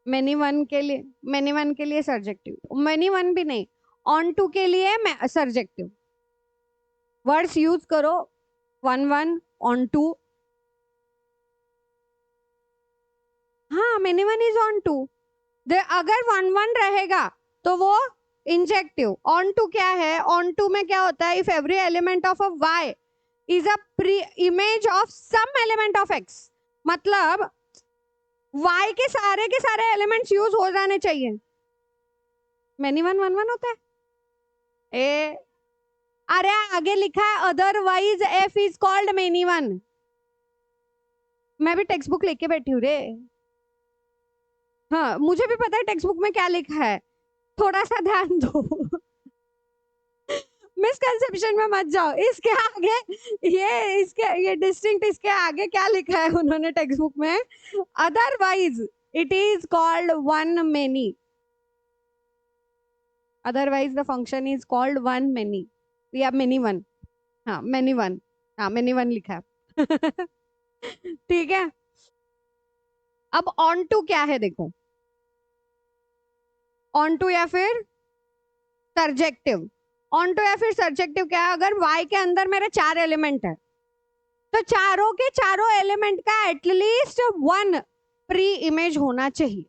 मेनी वन के लिए सर्जेक्टिव, मेनी वन भी नहीं, ऑन टू के लिए सर्जेक्टिव. वर्ड्स यूज करो, 1-1, ऑन टू. हाँ, many one is onto. अगर 1-1 रहेगा तो वो इंजेक्टिव. ऑन टू क्या है? ऑन टू में क्या होता है? If every element of a y is a pre image of some element of x, मतलब y के सारे एलिमेंट्स यूज हो जाने चाहिए. मेनी वन 1-1 होता है. अरे आगे लिखा है otherwise f is called many one. मैं भी टेक्स्ट बुक लेके बैठी हूँ रे. हाँ, मुझे भी पता है टेक्स्ट बुक में क्या लिखा है, थोड़ा सा ध्यान दो. मिसकंसेप्शन में मत जाओ. इसके आगे ये डिस्टिंक्ट, इसके आगे क्या लिखा है उन्होंने टेक्स्ट बुक में? Otherwise it is called one many. Otherwise the function is called one many या मेनी वन. हाँ, मेनी वन. हाँ, मेनी वन लिखा है. ठीक है. अब ऑन टू क्या है देखो, ऑन टू या फिर सर्जेक्टिव. ऑन टू या फिर सर्जेक्टिव क्या है? अगर y के अंदर मेरे 4 एलिमेंट है तो चारों के चारों एलिमेंट का एटलीस्ट 1 प्री इमेज होना चाहिए.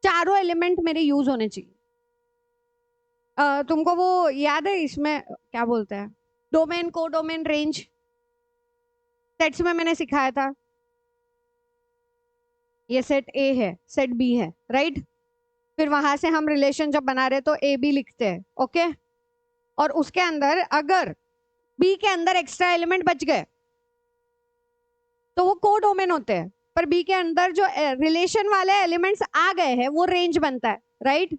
चारों एलिमेंट मेरे यूज होने चाहिए. तुमको वो याद है, इसमें क्या बोलते हैं, डोमेन, को डोमेन, रेंज. सेट्स में मैंने सिखाया था, ये सेट ए है, सेट बी है, राइट। फिर वहां से हम रिलेशन जब बना रहे तो ए बी लिखते हैं, ओके। और उसके अंदर अगर बी के अंदर एक्स्ट्रा एलिमेंट बच गए तो वो को डोमेन होते हैं, पर बी के अंदर जो रिलेशन वाले एलिमेंट्स आ गए हैं वो रेंज बनता है, राइट।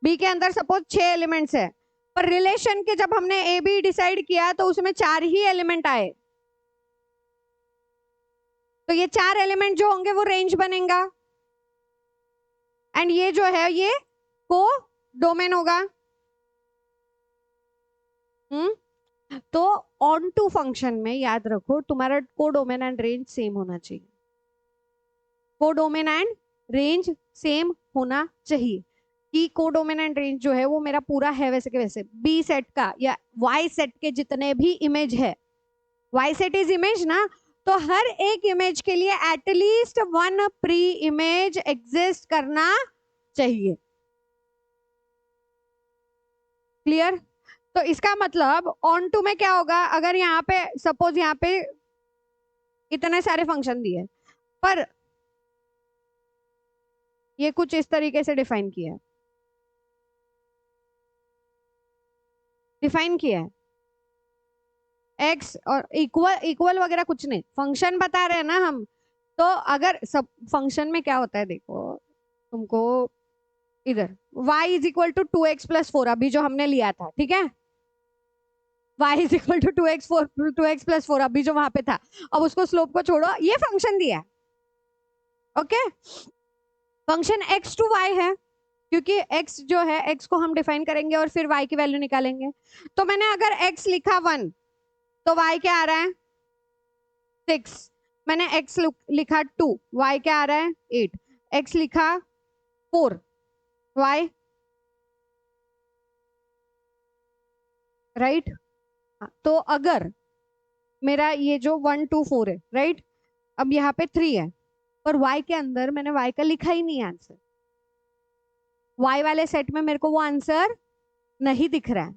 बी के अंदर सपोज 6 एलिमेंट्स है, पर रिलेशन के जब हमने ए बी डिसाइड किया तो उसमें 4 ही एलिमेंट आए, तो ये 4 एलिमेंट जो होंगे वो रेंज बनेगा, एंड ये जो है ये को डोमेन होगा। तो ऑन टू फंक्शन में याद रखो तुम्हारा को डोमेन एंड रेंज सेम होना चाहिए, को डोमेन एंड रेंज सेम होना चाहिए। कि को डोमेन एंड रेंज जो है वो मेरा पूरा है वैसे के वैसे, बी सेट का या वाई सेट के जितने भी इमेज है, वाई सेट इज इमेज ना, तो हर एक इमेज के लिए एटलीस्ट 1 प्री इमेज एग्जिस्ट करना चाहिए। क्लियर। तो इसका मतलब ऑन टू में क्या होगा, अगर यहाँ पे सपोज यहाँ पे इतने सारे फंक्शन दिए, पर ये कुछ इस तरीके से डिफाइन किया है, डिफाइन किया है एक्स और इक्वल इक्वल वगैरह कुछ नहीं, फंक्शन बता रहे हैं ना हम। तो अगर सब फंक्शन में क्या होता है देखो, तुमको इधर y is equal to 2x+4 अभी जो हमने लिया था, ठीक है, y is equal to 2x+4 अभी जो वहां पे था, अब उसको स्लोप को छोड़ो, ये फंक्शन दिया है, okay. Function x to y है, क्योंकि x जो है x को हम डिफाइन करेंगे और फिर y की वैल्यू निकालेंगे। तो मैंने अगर x लिखा 1 तो y क्या आ रहा है 6, मैंने x लिखा 2 y क्या आ रहा है 8, x लिखा 4 y, राइट। तो अगर मेरा ये जो 1 2 4 है, राइट, अब यहाँ पे 3 है, पर y के अंदर मैंने y का लिखा ही नहीं आंसर, y वाले सेट में मेरे को वो आंसर नहीं दिख रहा है,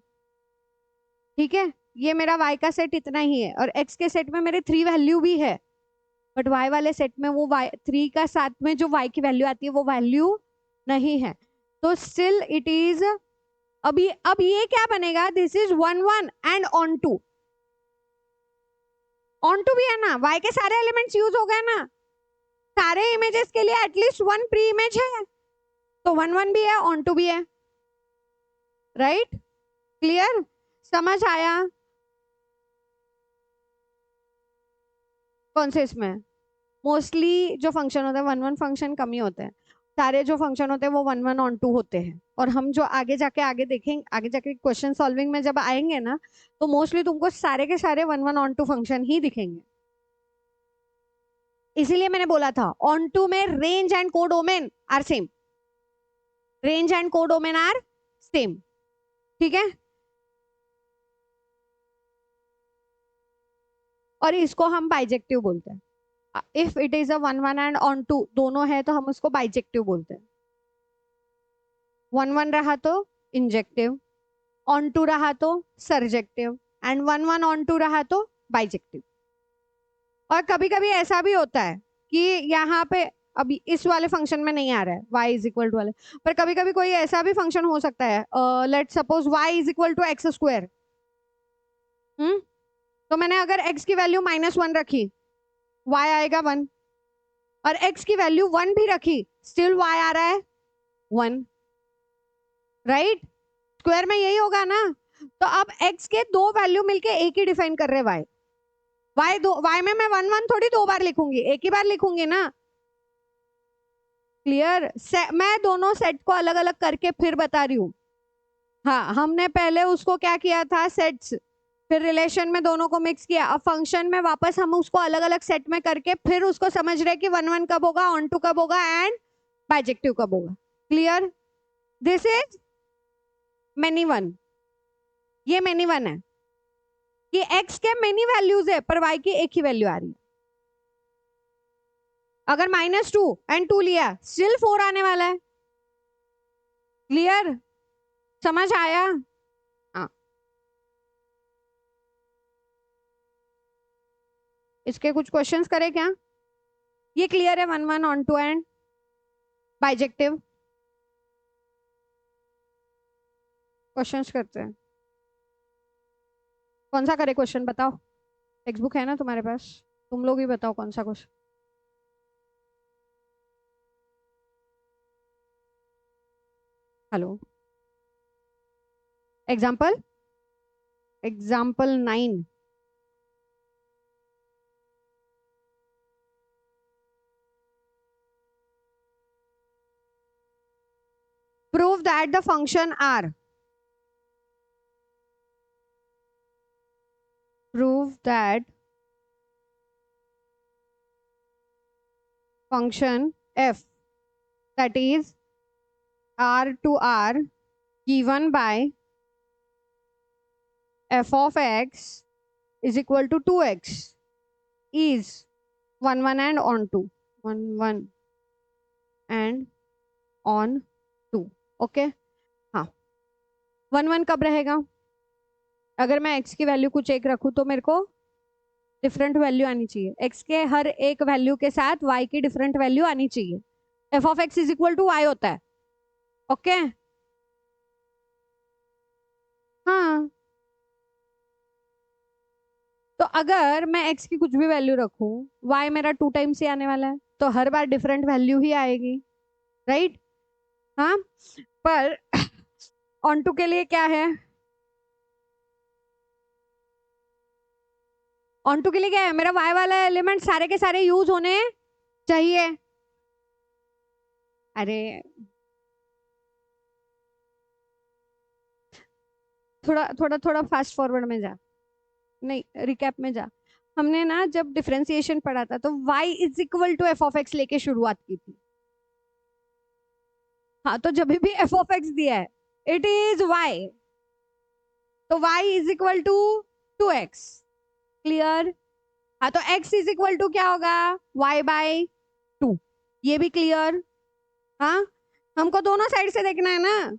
ठीक है। ये मेरा y का सेट इतना ही है और x के सेट में मेरे 3 वैल्यू भी है, बट y वाले सेट में वो y 3 का साथ में जो y की वैल्यू आती है वो वैल्यू नहीं है, तो स्टिल इट इज, अभी अब ये क्या बनेगा, this is 1 1 and onto, onto भी है ना, y के सारे एलिमेंट्स यूज हो गए ना, सारे इमेजेस के लिए एटलीस्ट 1 प्री इमेज है, तो 1 1 भी है ऑन टू भी है, राइट। क्लियर, समझ आया। कौन से इसमें मोस्टली जो फंक्शन होता है 1 1 फंक्शन कम ही होते हैं, सारे जो फंक्शन होते हैं वो 1 1 ऑन टू होते हैं, और हम जो आगे जाके आगे देखेंगे, आगे जाके क्वेश्चन सॉल्विंग में जब आएंगे ना, तो मोस्टली तुमको सारे के सारे 1 1 ऑन टू फंक्शन ही दिखेंगे। इसीलिए मैंने बोला था ऑन टू में range and codomain are same, range and codomain are same, ठीक है। और इसको हम बाइजेक्टिव बोलते हैं, if it is a 1 1 and onto दोनों है तो हम उसको बाइजेक्टिव बोलते हैं। 1 1 रहा तो इंजेक्टिव, ऑन टू रहा तो सरजेक्टिव, एंड 1 1 ऑन टू रहा तो बाइजेक्टिव। और कभी कभी ऐसा भी होता है कि यहाँ पे अभी इस वाले फंक्शन में नहीं आ रहा है y इज इक्वल टू वाले, पर कभी कभी कोई ऐसा भी फंक्शन हो सकता है, let suppose y is equal to x square, तो मैंने अगर x की वैल्यू -1 रखी y आएगा 1, और x की वैल्यू 1 भी रखी स्टिल y आ रहा है 1, राइट। स्क्वायर में यही होगा ना, तो अब x के दो वैल्यू मिलके एक ही डिफाइन कर रहे y, y में मैं 1 1 थोड़ी 2 बार लिखूंगी, एक ही बार लिखूंगी ना। क्लियर, मैं दोनों सेट को अलग अलग करके फिर बता रही हूँ। हाँ, हमने पहले उसको क्या किया था सेट्स, फिर रिलेशन में दोनों को मिक्स किया, अब फंक्शन में वापस हम उसको अलग अलग सेट में करके फिर उसको समझ रहे कि 1 1 कब होगा, ऑन टू कब होगा एंड बाइजेक्टिव कब होगा। Clear, this is many one, ये मेनी वन है कि x के मेनी वैल्यूज है पर y की एक ही वैल्यू आ रही है। अगर -2 एंड 2 लिया स्टिल 4 आने वाला है। क्लियर, समझ आया। हाँ, इसके कुछ क्वेश्चंस करें क्या? ये क्लियर है? 1 1 onto and bijective questions करते हैं। कौन सा करे क्वेश्चन बताओ? टेक्स्ट बुक है ना तुम्हारे पास? तुम लोग ही बताओ कौन सा question. Hello, example 9। Prove that the function r. Prove that function f, that is r to r, given by f of x is equal to 2x is 1 1 and on 2. 1 1 and on 2. Okay हाँ, 1 1 कब रहेगा? अगर मैं x की वैल्यू कुछ एक रखूं तो मेरे को डिफरेंट वैल्यू आनी चाहिए। x के हर एक वैल्यू के साथ y की डिफरेंट वैल्यू आनी चाहिए। f of x is equal to y होता है। ओके हाँ, तो अगर मैं x की कुछ भी वैल्यू रखूं, y मेरा 2 टाइम्स ही आने वाला है, तो हर बार डिफरेंट वैल्यू ही आएगी, राइट? हाँ, पर ऑन टू के लिए क्या है? ऑन टू के लिए क्या है? मेरा y वाला एलिमेंट सारे के सारे यूज होने चाहिए। अरे थोड़ा थोड़ा थोड़ा फास्ट फॉरवर्ड में जा, नहीं रिकैप में जा। हमने ना जब डिफरेंशिएशन पढ़ा था तो y is equal to f of x लेके शुरुआत की थी। हाँ, तो जब भी एफ ऑफ एक्स दिया है इट इज y, तो y is equal to 2x। Clear? हाँ, तो x इज इक्वल टू क्या होगा? y by 2। ये भी क्लियर? हाँ, हमको दोनों साइड से देखना है ना,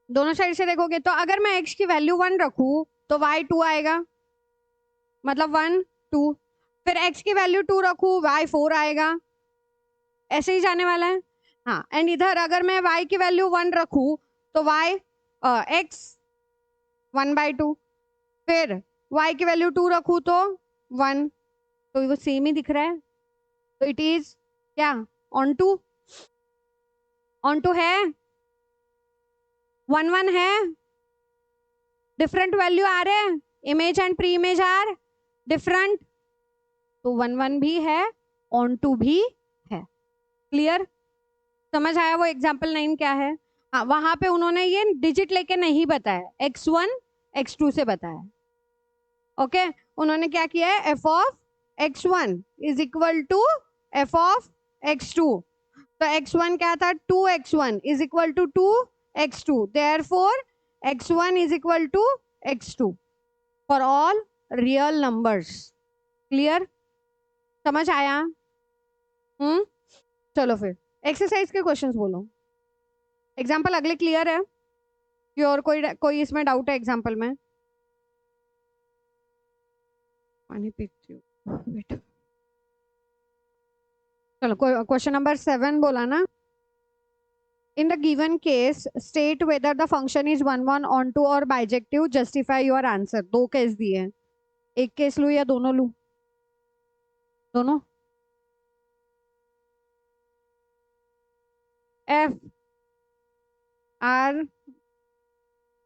दोनों साइड से देखोगे तो अगर मैं x की वैल्यू 1 रखूं तो y 2 आएगा, मतलब 1 2। फिर x की वैल्यू 2 रखूं y 4 आएगा, ऐसे ही जाने वाला है। हाँ, एंड इधर अगर मैं y की वैल्यू 1 रखूं तो y x 1 बाई 2। फिर y की वैल्यू 2 रखूं तो 1, तो वो सेम ही दिख रहा है, तो इट इज क्या? Onto. ऑन टू है, 1 1 है, डिफरेंट वैल्यू आ रहे हैं, image and pre image are different, तो 1 1 भी है, ऑन टू भी है। क्लियर? समझ आया वो एग्जाम्पल 9 क्या है? हाँ, वहां पे उन्होंने ये डिजिट लेके नहीं बताया, x1 x2 से बताया। ओके उन्होंने क्या किया है? F of x1 is equal to f of x2। तो x1 क्या था? 2x1 is equal to 2x2, therefore x1 is equal to x2 for all real numbers. Clear? समझ आया? चलो फिर एक्सरसाइज के क्वेश्चंस बोलो। एग्जाम्पल अगले क्लियर है कि और कोई इसमें डाउट है एग्जाम्पल में? पानी पीती हूँ, वेट। चलो क्वेश्चन नंबर 7 बोला ना। In the given case, state whether the function is 1 1 onto or bijective. Justify your answer. दो केस दिए हैं, एक केस लू या दोनों लू? दोनों। F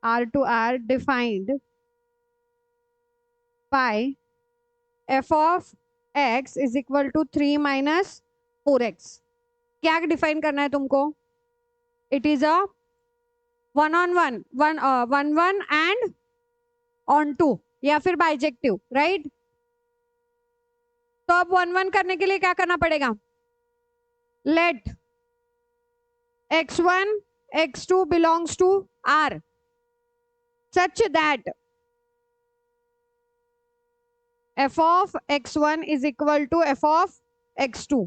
R to R defined by f of x is equal to 3 minus 4x। क्या डिफाइन करना है तुमको? It is a 1 on 1 1 1 and on 2 या फिर बाइजेक्टिव, राइट? तो अब 1 1 करने के लिए क्या करना पड़ेगा? Let x1 x2 belongs to R such that f of x1 is equal to f of x2।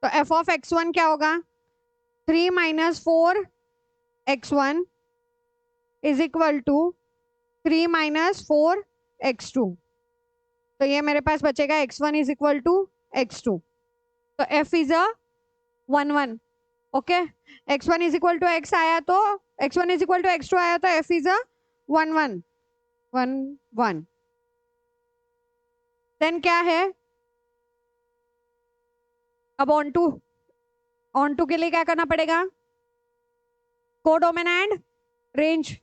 तो f of x1 क्या होगा? 3 minus 4 x1 is equal to 3 minus 4x2, तो ये मेरे पास बचेगा x1 is equal to x2, तो f is a 1 1। Okay, x1 is equal to x आया तो x1 is equal to x2 आया तो f इज अ 1 1 देन क्या है, अब ऑन टू के लिए क्या करना पड़ेगा, कोडोमेन एंड रेंज,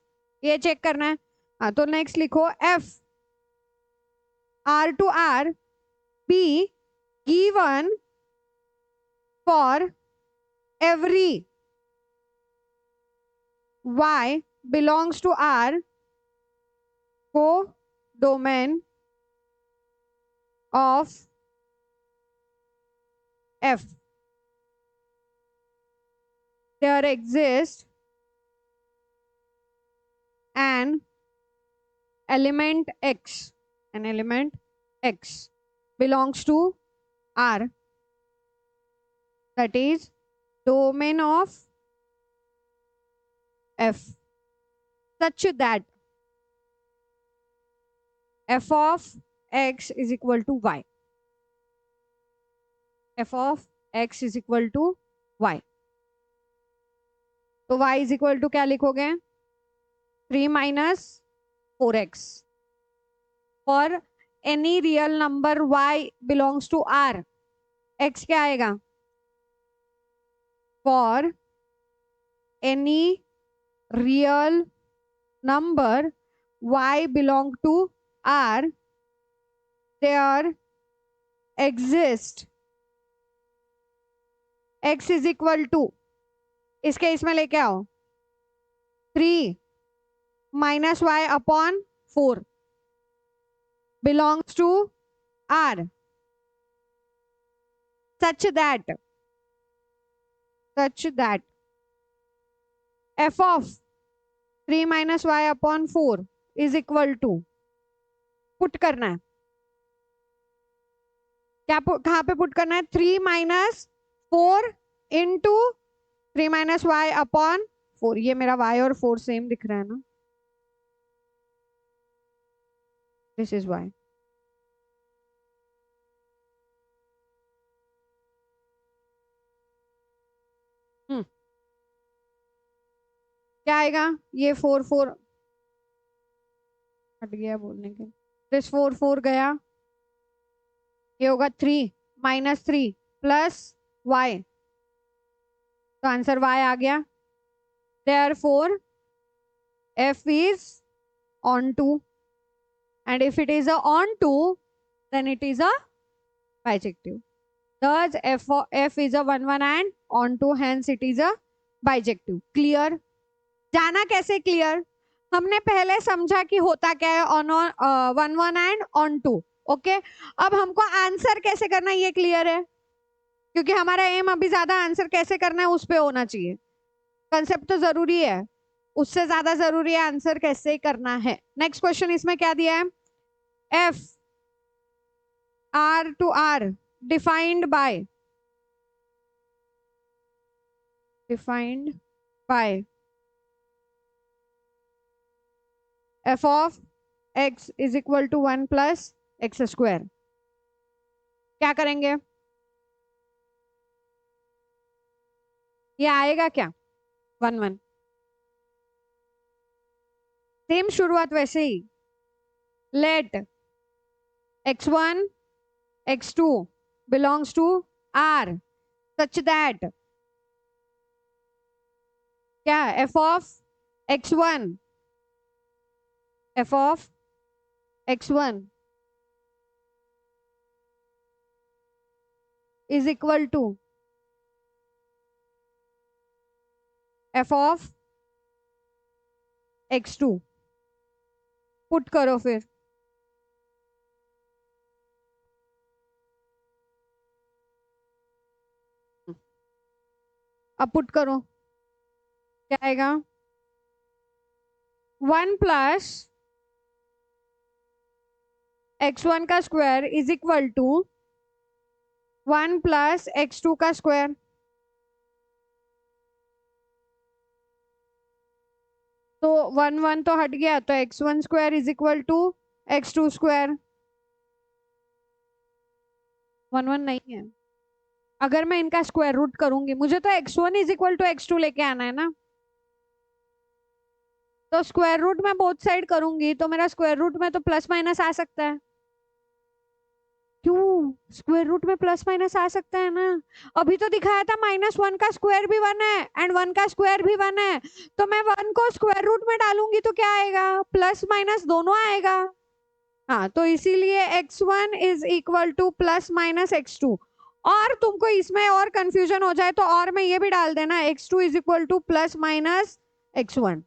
ये चेक करना है। हाँ, तो नेक्स्ट लिखो f r to r be given for every y belongs to r codomain of f, there exists an element x, an element x belongs to R, that is domain of f, such that f of x is equal to y, f of x is equal to y, तो y is equal to क्या लिखोगे, 3 minus 4x for any real number y belongs to R, x क्या आएगा, for any real number y belong to R, there exist x is equal to, इसके इसमें लेके आओ 3 minus y upon 4 belongs to R, such that f of 3 minus y upon 4 is equal to, put करना है, क्या कहाँ पे पुट करना है, 3 minus 4 into 3 minus y upon 4, ये मेरा y और 4 सेम दिख रहा है ना, दिस इज y, क्या आएगा, ये 4 4 हट गया बोलने के, दिस 4 4 गया, ये होगा 3 माइनस 3 प्लस y, तो आंसर y आ गया, therefore f is onto, and if it is a onto then it is a bijective, thus f is a 1 1 and onto, hence it is a bijective। Clear, जाना कैसे क्लियर, हमने पहले समझा कि होता क्या है on 1 1 and onto, okay, अब हमको आंसर कैसे करना है ये क्लियर है, क्योंकि हमारा एम अभी ज्यादा आंसर कैसे करना है उस पे होना चाहिए, कंसेप्ट तो जरूरी है, उससे ज्यादा जरूरी है आंसर कैसे करना है। नेक्स्ट क्वेश्चन इसमें क्या दिया है, f R to R defined by f of x is equal to 1 plus x square, क्या करेंगे, ये आएगा क्या 1 1, सेम शुरुआत वैसे ही, late x1 x2 belongs to R such that क्या f of x1 is equal to f of x2, put करो फिर, अब पुट करो क्या आएगा, 1 प्लस x1 का square is equal to 1 plus x2 का स्क्वायर, तो 1 1 तो हट गया, तो x1 square is equal to x2 square. 1 1 नहीं है। अगर मैं इनका स्क्वायर रूट करूंगी, मुझे तो x1 is equal to x2 लेके आना है ना। तो स्क्वायर रूट में बोथ साइड करूंगी तो मेरा स्क्वायर रूट में तो प्लस माइनस आ सकता है। क्यों? स्क्वायर रूट में प्लस माइनस आ सकता है ना। अभी तो दिखाया था -1 का स्क्वायर भी 1 है एंड 1 का स्क्वायर भी 1 है। तो मैं 1 को स्क्वायर रूट में डालूंगी तो क्या आएगा? प्लस माइनस दोनों आएगा। हाँ, तो इसीलिए x1 is equal to plus minus x2। और तुमको इसमें और कंफ्यूजन हो जाए तो और मैं ये भी डाल देना, x2 is equal to plus minus x1।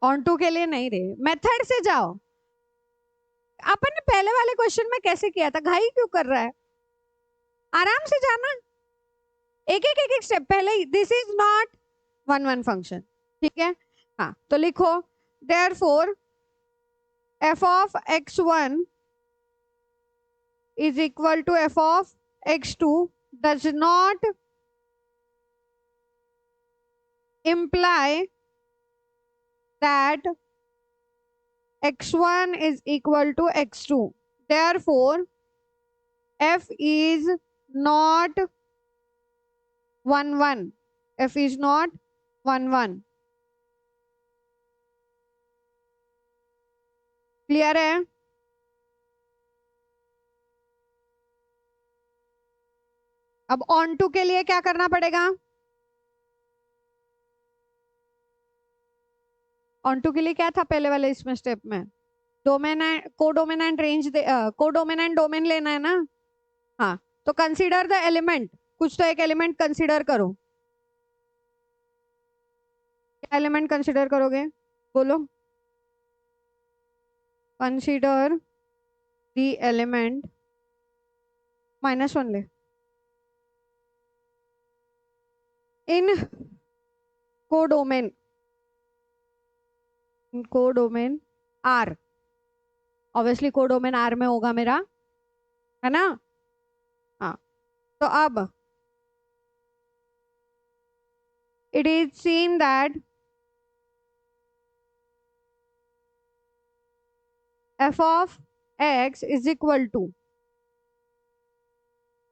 Onto के लिए नहीं रे, मेथड से जाओ। अपन ने पहले वाले क्वेश्चन में कैसे किया था? घाई क्यों कर रहा है? आराम से जाना, एक एक स्टेप। पहले दिस इज नॉट 1 1 फंक्शन, ठीक है। हाँ, तो लिखो therefore f of x1 is equal to f of x2 does not imply that x1 is equal to x2. Therefore, f is not 1 1. f is not 1 1. Clear है? अब ऑन टू के लिए क्या करना पड़ेगा? ऑन टू के लिए क्या था पहले वाले इसमें स्टेप में? डोमेन एंड कोडोमिनेंट रेंज, कोडोमिनेंट डोमेन लेना है ना। हाँ, तो कंसीडर द एलिमेंट, कुछ तो एक एलिमेंट कंसीडर करो। क्या एलिमेंट कंसीडर करोगे? बोलो। Consider the element -1 lie in codomain, codomain R. Obviously codomain R में होगा मेरा, है ना। हाँ, तो अब it is seen that f of x is equal to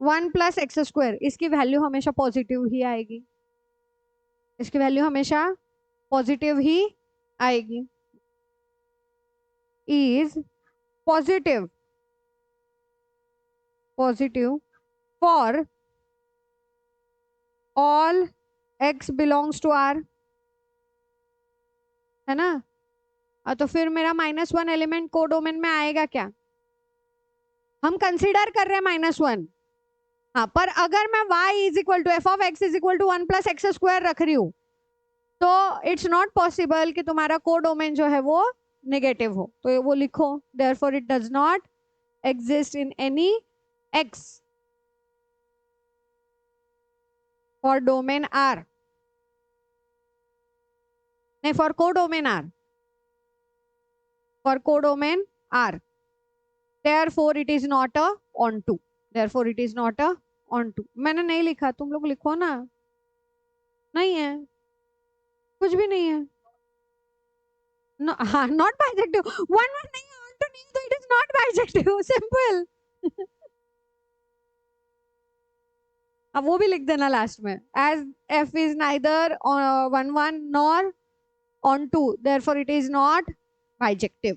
1 plus x square. इसकी वैल्यू हमेशा पॉजिटिव ही आएगी, इसकी वैल्यू हमेशा पॉजिटिव ही आएगी। Is positive, positive for all x belongs to r, है ना। तो फिर मेरा -1 एलिमेंट कोडोमेन में आएगा क्या? हम कंसीडर कर रहे हैं -1। हाँ, पर अगर मैं y is equal to f of x is equal to 1 plus x square रख रही हूँ तो इट्स नॉट पॉसिबल कि तुम्हारा कोडोमेन जो है वो नेगेटिव हो। तो वो लिखो, therefore it does not exist in any x for domain r, नहीं for codomain r, for codomain r। Therefore it is not a onto, therefore it is not a onto. मैंने नहीं लिखा, तुम लोग लिखो ना। नहीं है, कुछ भी नहीं है। हाँ, नॉट बाइजेक्टिव। 1 1 नहीं है, ऑन टू नहीं है, तो it is not bijective, simple. अब वो भी लिख देना लास्ट में, as f is neither 1 1 nor onto, therefore it is not bijective.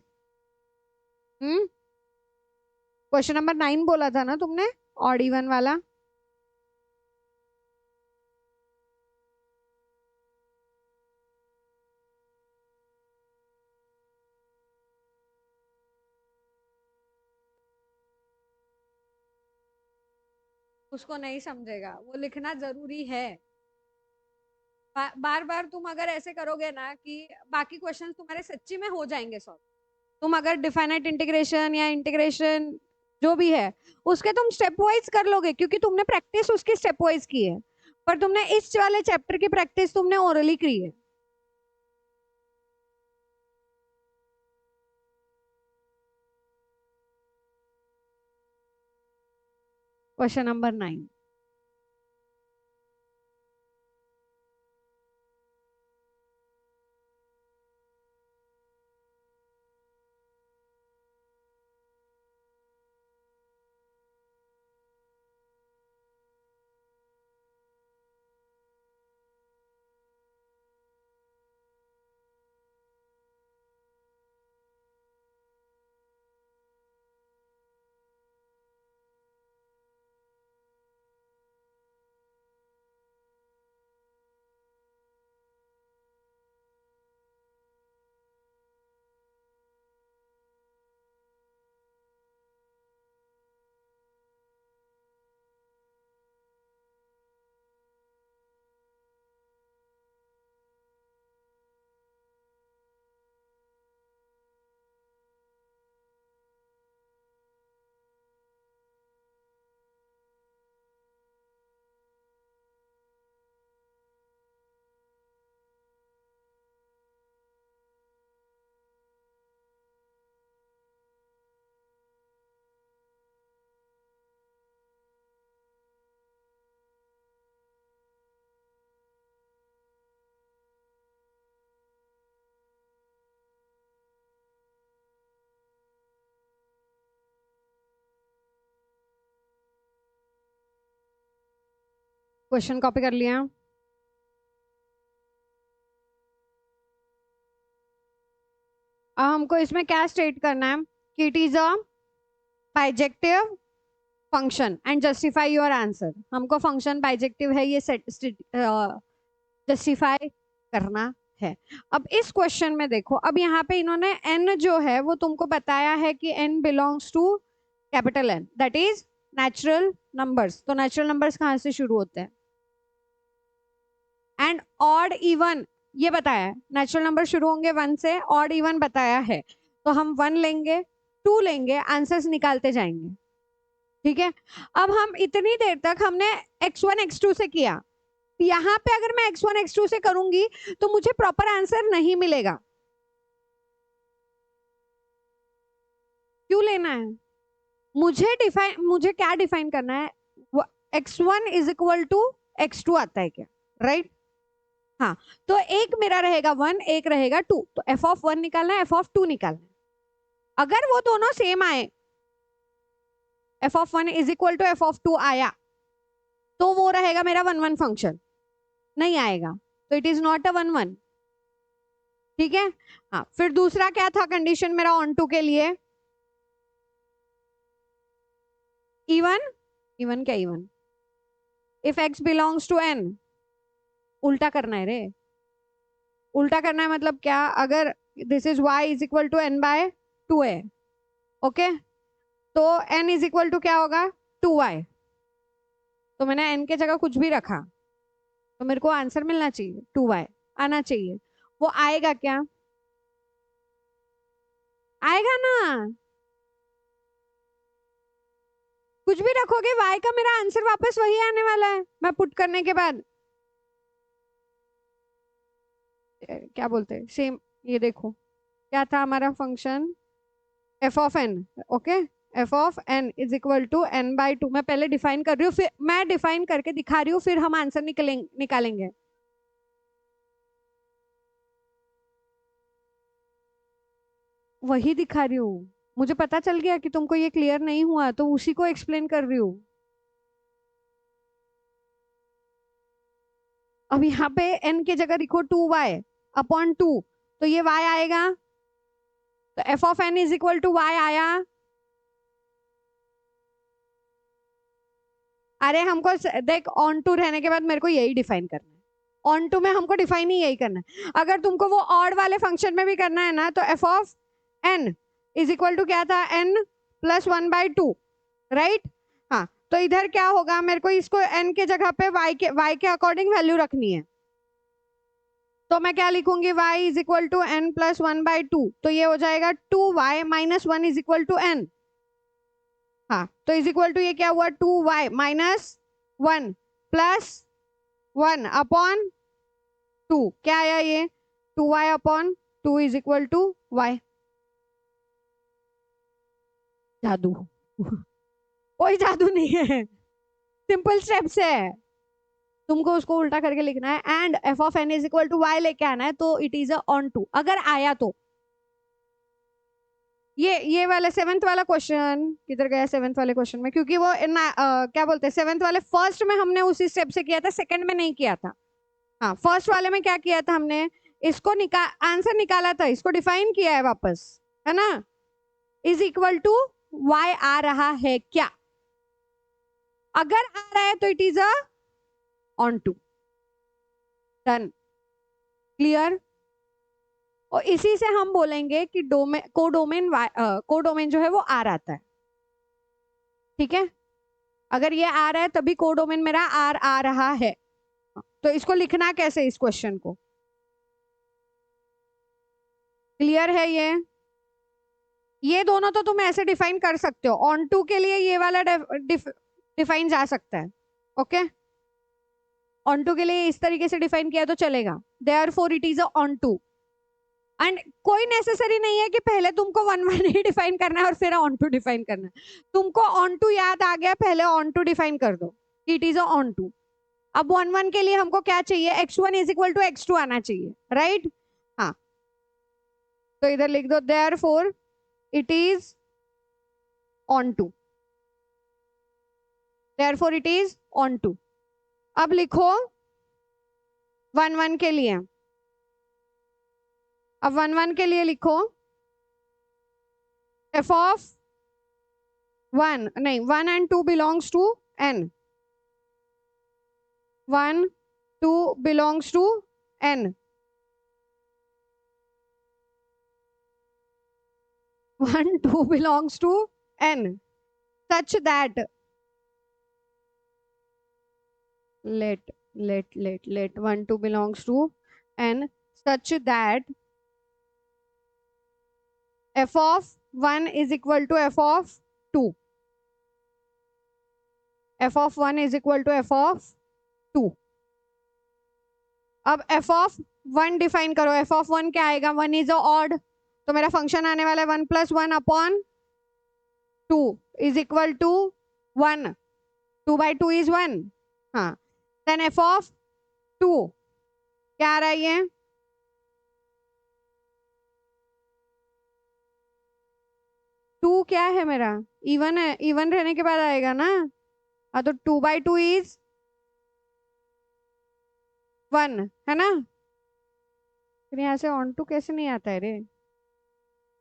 Question number 9 बोला था ना तुमने, ऑड इवन वाला। उसको नहीं समझेगा, वो लिखना जरूरी है। बार बार तुम अगर ऐसे करोगे ना कि बाकी क्वेश्चन तुम्हारे सच्ची में हो जाएंगे सॉल्व। तुम अगर डिफाइनाइट इंटीग्रेशन या इंटीग्रेशन जो भी है उसके तुम स्टेप वाइज कर लोगे, क्योंकि तुमने प्रैक्टिस उसकी स्टेप वाइज की है। पर तुमने इस वाले चैप्टर की प्रैक्टिस तुमने ओरली की है। Question number 9। क्वेश्चन कॉपी कर लिया। अब हमको इसमें क्या स्टेट करना है कि it is a bijective function and justify your answer. हमको फंक्शन बाइजेक्टिव है ये जस्टिफाई करना है। अब इस क्वेश्चन में देखो, अब यहाँ पे इन्होंने n जो है वो तुमको बताया है कि n belongs to capital N, that is natural numbers. तो नेचुरल नंबर्स कहाँ से शुरू होते हैं? एंड ऑड इवन ये बताया है, नेचुरल नंबर शुरू होंगे 1 से, ऑड इवन बताया है। तो हम 1 लेंगे, 2 लेंगे, आंसर्स निकालते जाएंगे। ठीक है। अब हम इतनी देर तक हमने x1 x2 से किया, यहाँ पे अगर मैं x1 x2 से करूंगी तो मुझे प्रॉपर आंसर नहीं मिलेगा। क्यों लेना है? मुझे क्या डिफाइन करना है? x1 is equal to x2 आता है क्या? राइट। हाँ, तो एक मेरा रहेगा 1, एक रहेगा 2, तो f ऑफ 1 निकालना है, f ऑफ 2 निकालना है। अगर वो दोनों सेम आए, f of 1 is equal to f of 2 आया, तो वो रहेगा मेरा 1 1 फंक्शन। नहीं आएगा तो इट इज नॉट अ 1 1। ठीक है। हाँ, फिर दूसरा क्या था कंडीशन मेरा ऑन टू के लिए? इवन। इवन क्या even? If x belongs to n। उल्टा करना है रे। उल्टा करना है मतलब क्या? अगर this is y is equal to n by 2 है, ओके, तो n इज इक्वल टू क्या होगा? 2y। तो मैंने n के जगह कुछ भी रखा, तो मेरे को आंसर मिलना चाहिए 2y आना चाहिए। वो आएगा क्या? आएगा ना। कुछ भी रखोगे y का मेरा आंसर वापस वही आने वाला है। मैं पुट करने के बाद क्या बोलते हैं सेम, ये देखो क्या था हमारा function f of n, okay, f of n is equal to n by 2। मैं पहले डिफाइन कर रही हूँ, फिर मैं डिफाइन करके दिखा रही हूँ, फिर हम आंसर निकालेंगे। वही दिखा रही हूँ। मुझे पता चल गया कि तुमको ये क्लियर नहीं हुआ, तो उसी को एक्सप्लेन कर रही हूँ। अब यहाँ पे n की जगह लिखो 2y अपॉन 2, तो ये y आएगा, तो f of n is equal to y आया। अरे हमको देख, ऑन टू रहने के बाद मेरे को यही डिफाइन करना है। ऑन टू में हमको डिफाइन ही यही करना है। अगर तुमको वो ऑड वाले फंक्शन में भी करना है ना, तो f of n is equal to क्या था? n plus 1 by 2, right. हाँ, तो इधर क्या होगा? मेरे को इसको n के जगह पे y के अकॉर्डिंग वैल्यू रखनी है। तो मैं क्या लिखूंगी? y is equal to n plus 1 by 2, तो ये हो जाएगा 2y minus 1 is equal to n। हाँ, तो इज इक्वल टू ये क्या हुआ? 2y माइनस 1 प्लस 1 अपॉन 2, क्या आया ये? 2y upon 2 is equal to y। जादू। कोई जादू नहीं है, सिंपल स्टेप्स है। तुमको उसको उल्टा करके लिखना है and f of n is equal to y लेके आना है, तो इट इज ऑन टू। अगर आया तो ये वाला 7th वाला क्वेश्चन किधर गया? 7th वाले क्वेश्चन में, क्योंकि वो क्या बोलते हैं 7th वाले फर्स्ट में हमने उसी स्टेप से किया था, सेकंड में नहीं किया था। हाँ, फर्स्ट वाले में क्या किया था हमने? इसको आंसर निकाला था, इसको डिफाइन किया है वापस, है ना। इज इक्वल टू y आ रहा है क्या? अगर आ रहा है तो it is a onto. Done. Clear. और इसी से हम बोलेंगे कि कोडोमेन जो है वो आर आता है। ठीक है। अगर ये आ रहा है तभी कोडोमेन मेरा आर आ रहा है। तो इसको लिखना कैसे इस क्वेश्चन को? क्लियर है ये दोनों तो तुम ऐसे डिफाइन कर सकते हो। ऑन टू के लिए ये वाला डिफाइन जा सकता है, ओके। ऑन टू के लिए इस तरीके से डिफाइन किया तो चलेगा। Therefore it is a onto. And कोई नेसेसरी नहीं है कि पहले तुमको 1 1 ही डिफाइन करना है और फिर ऑन टू डिफाइन करना है। तुमको ऑन टू याद आ गया, पहले ऑन टू डिफाइन कर दो, it is a onto. अब 1 1 के लिए हमको क्या चाहिए? x1 is equal to x2 आना चाहिए, राइट। हाँ, तो इधर लिख दो therefore it is onto. Therefore it is onto. अब लिखो 1 1 के लिए, अब 1 1 के लिए लिखो f of 1 नहीं 1 and 2 belongs to n, 1 2 belongs to n, 1 2 belongs to n such that let 1 2 belongs to n such that f of 1 is equal to f of 2, f of 1 is equal to f of 2. अब f of 1 डिफाइन करो, f of 1 क्या आएगा, 1 इज ऑड, तो मेरा फंक्शन आने वाला है 1 + 1 upon 2 is equal to 1, 2/2 is 1, हाँ, देन f of 2 क्या आ रहा है ये, 2 क्या है मेरा, इवन है, इवन रहने के बाद आएगा ना, हाँ, तो 2/2 इज 1 है ना, फिर यहाँ से ऑन टू कैसे नहीं आता है रे,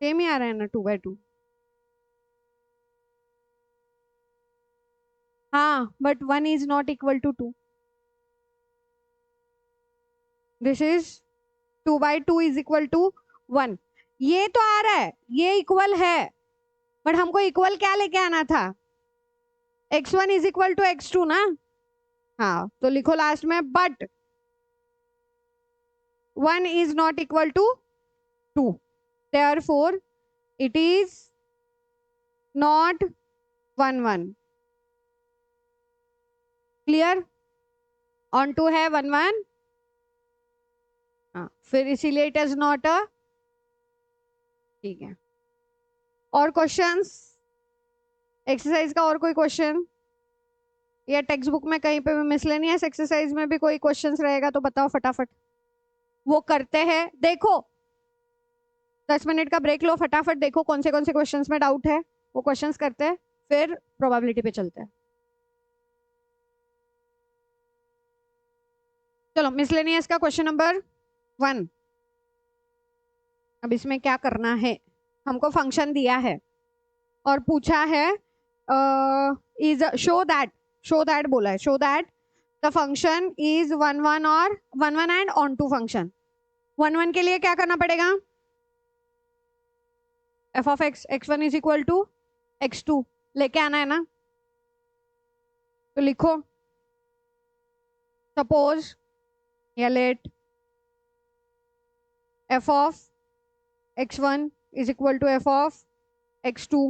सेम ही आ रहा है ना 2/2, हाँ, but 1 is not equal to 2, this is 2/2 is equal to 1, ये तो आ रहा है, ये इक्वल है, बट हमको इक्वल क्या लेके आना था, x1 is equal to x2 ना, हाँ, तो लिखो लास्ट में but 1 is not equal to 2, therefore it is not 1 1, clear, onto है 1 1, हाँ, फिर इसीलिए इट इज नॉट अ, ठीक है, और क्वेश्चंस एक्सरसाइज का, और कोई क्वेश्चन या टेक्स्ट बुक में कहीं पे भी मिसलेनियस एक्सरसाइज में भी कोई क्वेश्चंस रहेगा तो बताओ फटाफट, वो करते हैं, देखो 10 मिनट का ब्रेक लो, फटाफट देखो कौन से क्वेश्चंस में डाउट है, वो क्वेश्चंस करते हैं, फिर प्रोबेबिलिटी पे चलते हैं। चलो मिसलेनियस का क्वेश्चन नंबर 1, अब इसमें क्या करना है, हमको फंक्शन दिया है और पूछा है इज शो दैट बोला है, show that the function is 1 1 और 1 1 एंड ऑन टू फंक्शन, 1 1 के लिए क्या करना पड़ेगा, f of x1 is equal to x2 लेके आना है ना, तो लिखो सपोज या let f of x1 is equal to f of x2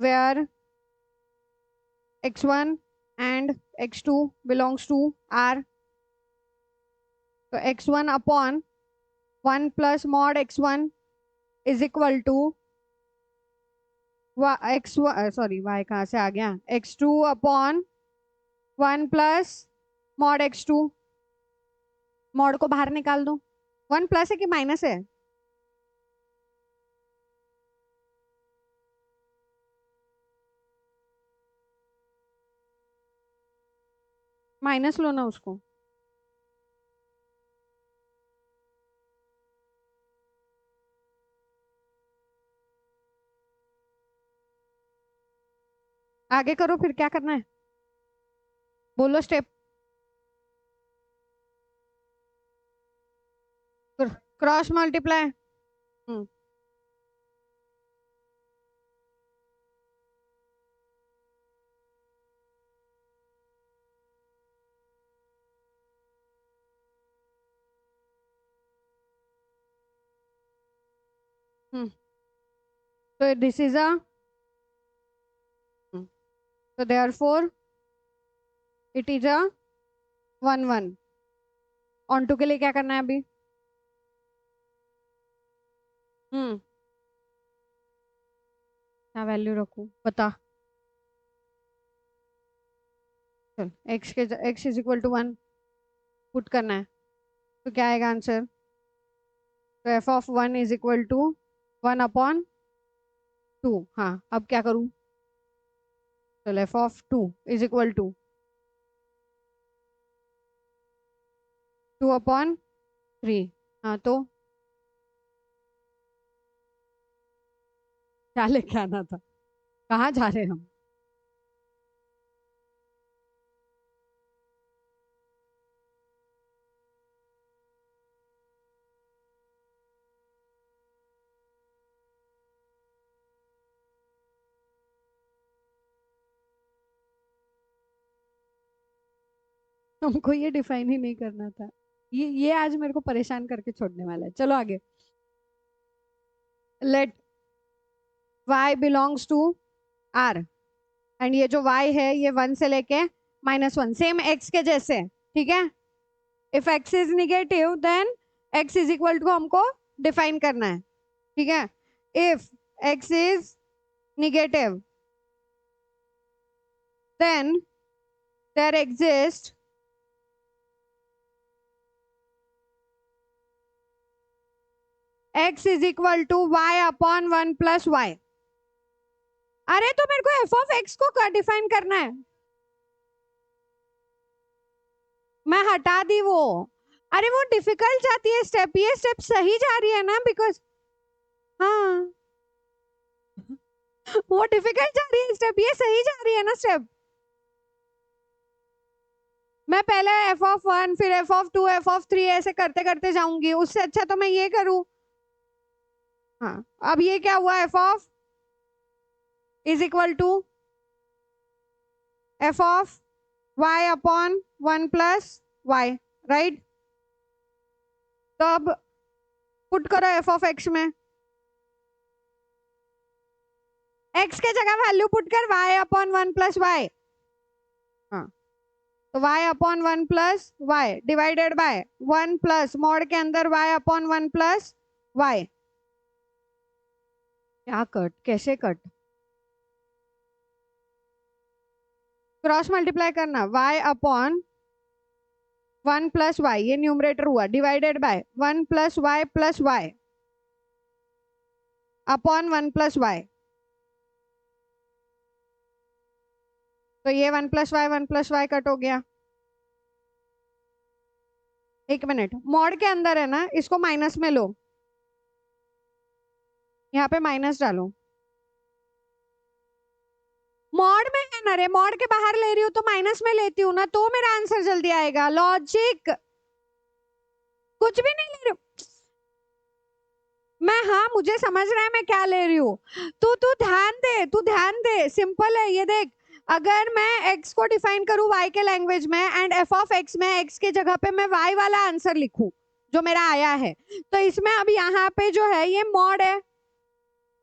where x1 and x2 belongs to R, so x1 upon 1 plus mod x1 is equal to y कहाँ से आ गया, x2 upon 1 plus mod x2, mod को बाहर निकाल दो, 1 प्लस है कि माइनस है, माइनस लो ना उसको, आगे करो, फिर क्या करना है बोलो step, cross multiply, so this is a so therefore it is a 1 1, onto के लिए क्या करना है अभी, क्या वैल्यू रखूं बता, चल x is equal to 1 put करना है, तो क्या आएगा आंसर, तो f of 1 is equal to 1 upon 2, हाँ, अब क्या करूं, तो f of 2 is equal to 2/3। हाँ तो क्या लेके आना था? कहाँ जा रहे हैं हम? हमको ये डिफाइन ही नहीं करना था। ये आज मेरे को परेशान करके छोड़ने वाला है। चलो आगे। Let y belongs to r and ये जो y है ये 1 से लेके -1 सेम x के जैसे, ठीक है। If x is negative then x is equal to हमको डिफाइन करना है, ठीक है। If x is negative then there exist x is equal to y/1 + y। अरे तो मेरे को एफ ऑफ एक्स को डिफाइन करना है। मैं हटा दी वो। अरे वो डिफिकल्ट जाती है स्टेप, ये स्टेप सही जा रही है ना, बिकॉज हाँ वो डिफिकल्ट जा रही है स्टेप, ये सही जा रही है ना स्टेप। मैं पहले f(1) फिर f(2) f(3) ऐसे करते करते जाऊंगी, उससे अच्छा तो मैं ये करूं। हाँ अब ये क्या हुआ, f of is equal to f of y/1 + y, right. तो अब पुट करो f ऑफ x में, x के जगह वैल्यू पुट कर y/1 + y। हाँ तो y/1 + y divided by 1 plus mod के अंदर y/1 + y। क्या कट, कैसे कट? क्रॉस मल्टीप्लाई करना, y/1 + y ये न्यूमरेटर हुआ, divided by 1 + y + y upon 1 + y। तो ये 1 + y 1 + y कट हो गया। एक मिनट, मॉड के अंदर है ना, इसको माइनस में लो, यहाँ पे माइनस डालो। मॉड में है ना रे, मॉड के बाहर ले रही हूँ तो माइनस में लेती हूँ ना, तो मेरा आंसर जल्दी आएगा। लॉजिक कुछ भी नहीं ले रही हूँ मैं। हाँ मुझे समझ रहा है मैं क्या ले रही हूँ। तू तू ध्यान दे, तू ध्यान दे, सिंपल है ये देख। अगर मैं x को डिफाइन करूँ y के लैंग्वेज में एंड f ऑफ x में x के जगह पे मैं y वाला आंसर लिखूं जो मेरा आया है, तो इसमें अब यहाँ पे जो है ये मॉड है,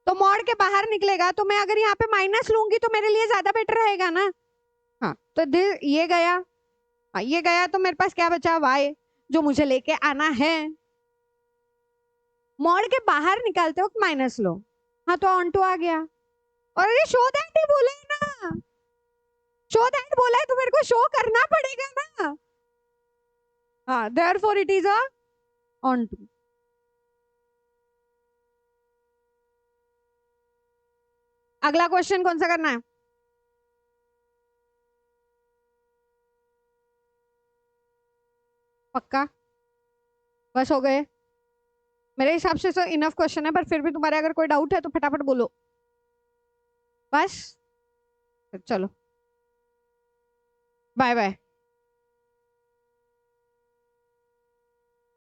तो मॉड के बाहर निकलेगा, तो मैं अगर यहाँ पे माइनस लूंगी तो मेरे लिए ज्यादा बेटर रहेगा ना। हाँ तो ये गया। हाँ ये गया, तो मेरे पास क्या बचा, y जो मुझे लेके आना है। मॉड के बाहर निकालते वक्त माइनस लो। हाँ तो ऑन टू आ गया। और ये शो दैट ही बोला है ना, शो दैट बोला है तो मेरे को शो करना पड़ेगा ना। हाँ therefore it is a onto. अगला क्वेश्चन कौन सा करना है? पक्का? बस हो गए? मेरे हिसाब से तो इनफ क्वेश्चन है, पर फिर भी तुम्हारे अगर कोई डाउट है तो फटाफट बोलो। बस चलो, बाय बाय।